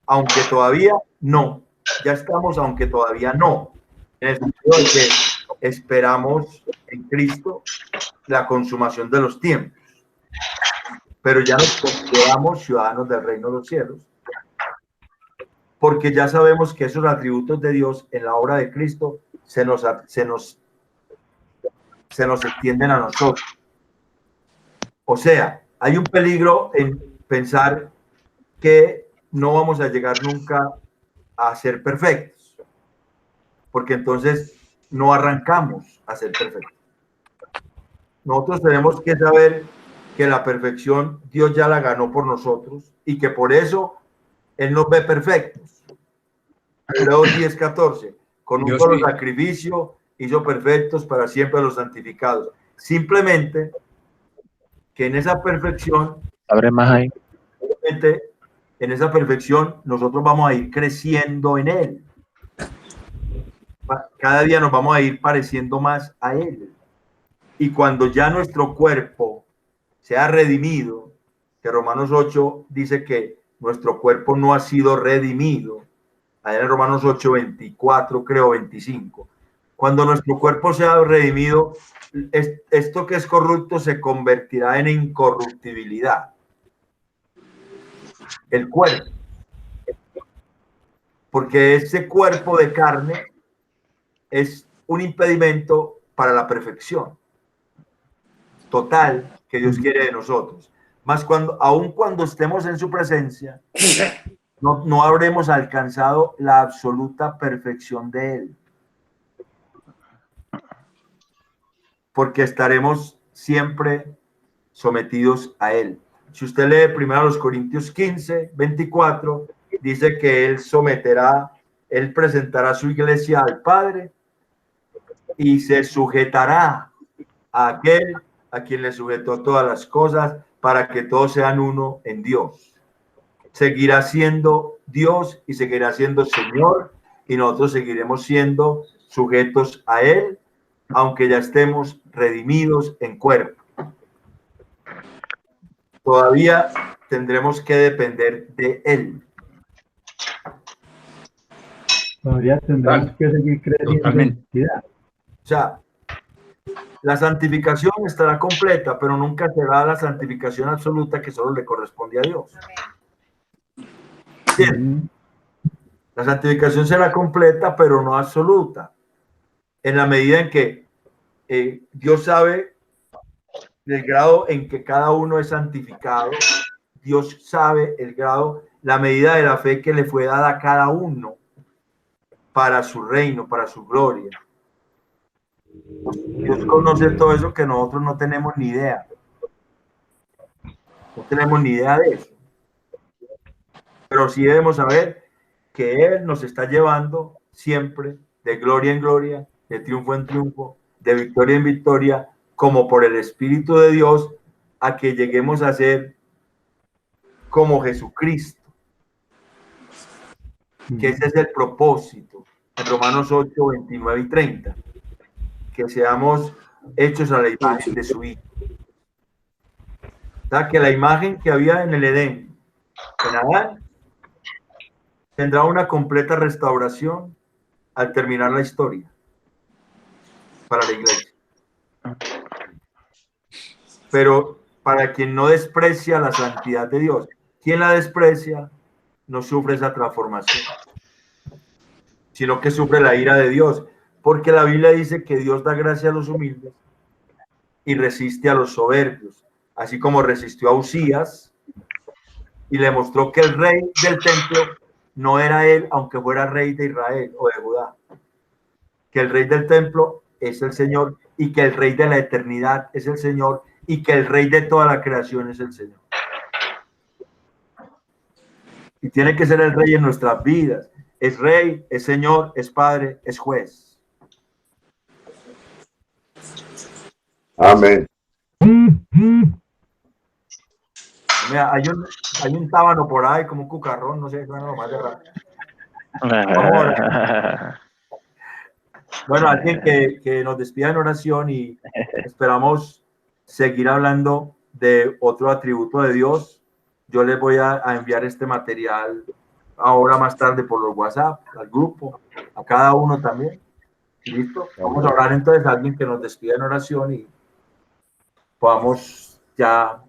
Speaker 1: Aunque todavía no. Ya estamos, aunque todavía no. En el sentido de que esperamos en Cristo la consumación de los tiempos. Pero ya nos consideramos ciudadanos del reino de los cielos. Porque ya sabemos que esos atributos de Dios en la obra de Cristo se nos extienden a nosotros. O sea, hay un peligro en pensar que no vamos a llegar nunca a ser perfectos, porque entonces no arrancamos a ser perfectos. Nosotros tenemos que saber que la perfección Dios ya la ganó por nosotros y que por eso Él nos ve perfectos. Hebreos 10:14, con un solo sacrificio hizo perfectos para siempre a los santificados. Simplemente que en esa perfección, en esa perfección nosotros vamos a ir creciendo en Él. Cada día nos vamos a ir pareciendo más a Él. Y cuando ya nuestro cuerpo sea redimido, que Romanos 8 dice que nuestro cuerpo no ha sido redimido, allá en Romanos 8, 24, creo, 25. Cuando nuestro cuerpo sea redimido, esto que es corrupto se convertirá en incorruptibilidad. El cuerpo. Porque ese cuerpo de carne es un impedimento para la perfección total que Dios quiere de nosotros. Más aun cuando estemos en su presencia, no habremos alcanzado la absoluta perfección de Él. Porque estaremos siempre sometidos a Él. Si usted lee primero los Corintios 15, 24, dice que Él presentará su iglesia al Padre y se sujetará a aquel a quien le sujetó todas las cosas para que todos sean uno en Dios. Seguirá siendo Dios y seguirá siendo Señor y nosotros seguiremos siendo sujetos a Él, aunque ya estemos redimidos en cuerpo. Todavía tendremos que depender de Él.
Speaker 5: Todavía tendremos que seguir creciendo en identidad.
Speaker 1: O sea, la santificación estará completa, pero nunca será la santificación absoluta que solo le corresponde a Dios. Bien. La santificación será completa, pero no absoluta. En la medida en que Dios sabe el grado en que cada uno es santificado, Dios sabe el grado, la medida de la fe que le fue dada a cada uno para su reino, para su gloria. Dios conoce todo eso que nosotros no tenemos ni idea. No tenemos ni idea de eso. Pero sí debemos saber que Él nos está llevando siempre de gloria en gloria, de triunfo en triunfo, de victoria en victoria, como por el Espíritu de Dios, a que lleguemos a ser como Jesucristo. Que ese es el propósito. En Romanos 8, 29 y 30. Que seamos hechos a la imagen de su Hijo. O sea, que la imagen que había en el Edén, En Adán tendrá una completa restauración al terminar la historia para la iglesia. Pero para quien no desprecia la santidad de Dios, quien la desprecia no sufre esa transformación, sino que sufre la ira de Dios, porque la Biblia dice que Dios da gracia a los humildes y resiste a los soberbios, así como resistió a Usías y le mostró que el rey del templo no era él, aunque fuera rey de Israel o de Judá, que el rey del templo es el Señor y que el rey de la eternidad es el Señor y que el rey de toda la creación es el Señor. Y tiene que ser el rey en nuestras vidas. Es rey, es Señor, es Padre, es juez.
Speaker 2: Amén.
Speaker 1: Mira, hay un tábano por ahí, como un cucarrón, no sé, suena lo más de raro. Bueno, alguien que nos despida en oración y esperamos seguir hablando de otro atributo de Dios. Yo les voy a enviar este material ahora más tarde por los WhatsApp, al grupo, a cada uno también. ¿Listo? Vamos a orar entonces a alguien que nos despida en oración y podamos ya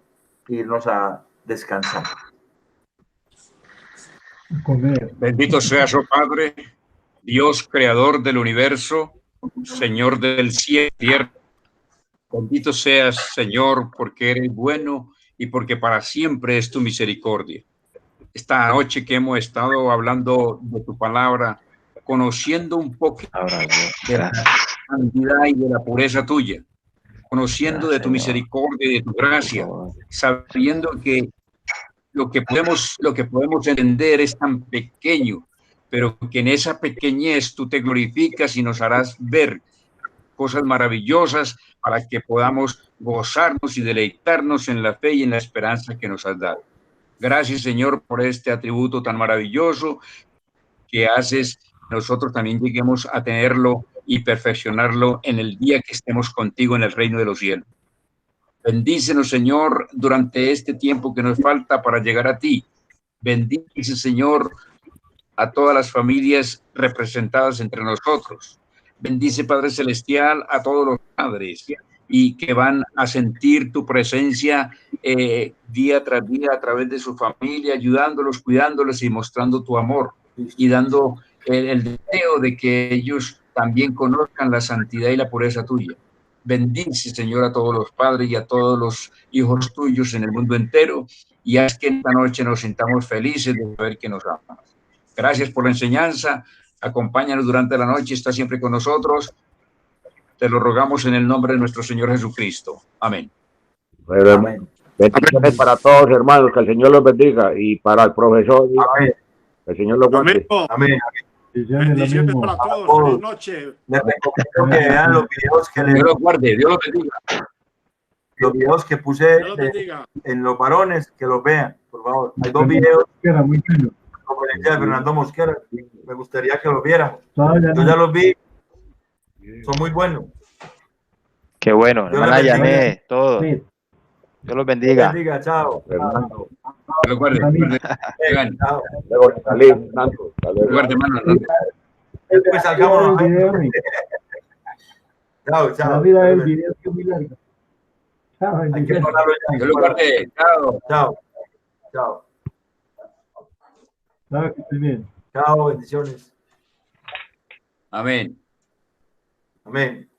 Speaker 1: irnos a descansar.
Speaker 5: Comer.
Speaker 4: Bendito seas, oh Padre, Dios creador del universo, Señor del cielo y tierra. Bendito seas, Señor, porque eres bueno y porque para siempre es tu misericordia. Esta noche que hemos estado hablando de tu palabra, conociendo un poco de la santidad y de la pureza tuya, conociendo de tu misericordia y de tu gracia, sabiendo que lo que podemos entender es tan pequeño, pero que en esa pequeñez tú te glorificas y nos harás ver cosas maravillosas para que podamos gozarnos y deleitarnos en la fe y en la esperanza que nos has dado. Gracias, Señor, por este atributo tan maravilloso que haces, nosotros también lleguemos a tenerlo y perfeccionarlo en el día que estemos contigo en el reino de los cielos. Bendícenos, Señor, durante este tiempo que nos falta para llegar a ti. Bendice, Señor, a todas las familias representadas entre nosotros. Bendice, Padre Celestial, a todos los padres y que van a sentir tu presencia día tras día a través de su familia, ayudándolos, cuidándolos y mostrando tu amor y dando el deseo de que ellos también conozcan la santidad y la pureza tuya. Bendice, Señor, a todos los padres y a todos los hijos tuyos en el mundo entero y haz que esta noche nos sintamos felices de saber que nos amas. Gracias por la enseñanza. Acompáñanos durante la noche. Está siempre con nosotros. Te lo rogamos en el nombre de nuestro Señor Jesucristo. Amén.
Speaker 2: Amén. Bendiciones para todos, hermanos. Que el Señor los bendiga. Y para el profesor,
Speaker 1: Amén.
Speaker 2: el Señor los guarde.
Speaker 1: Amén.
Speaker 6: Bendiciones para todos. Feliz noche.
Speaker 1: Les recomiendo que vean los videos que
Speaker 4: Dios los guarde. Dios los bendiga.
Speaker 1: los videos que puse
Speaker 6: Dios los bendiga.
Speaker 1: en los varones, que los vean, por favor. Hay dos videos
Speaker 5: Era muy bueno.
Speaker 1: de conferencia de Fernando Mosquera. Me gustaría que los viéramos.
Speaker 5: Todavía
Speaker 1: Yo
Speaker 5: no.
Speaker 1: ya los vi. Son muy buenos.
Speaker 3: Qué bueno,
Speaker 1: Dios
Speaker 3: hermana
Speaker 1: les bendiga.
Speaker 3: Yané, todos.
Speaker 5: Sí.
Speaker 3: Dios los
Speaker 1: Dios
Speaker 3: bendiga.
Speaker 1: bendiga. Chao.
Speaker 2: Fernando,
Speaker 4: Dios los guarde. Oigan,
Speaker 1: Chao.
Speaker 2: luego de salir, Fernando. Hasta
Speaker 4: Dios
Speaker 2: luego.
Speaker 4: los guarde, hermano.
Speaker 1: Pues salgamos.
Speaker 5: El video, mi.
Speaker 1: Chao,
Speaker 5: La
Speaker 1: chao.
Speaker 5: vida del video es que es muy larga. Chao,
Speaker 1: Hay que
Speaker 5: bendiciones.
Speaker 1: pararlo ya.
Speaker 4: Dios los guarde. Chao.
Speaker 1: Chao. Chao.
Speaker 5: Chao, que estés bien.
Speaker 1: Chao. Bendiciones.
Speaker 4: Amén.
Speaker 1: Amén.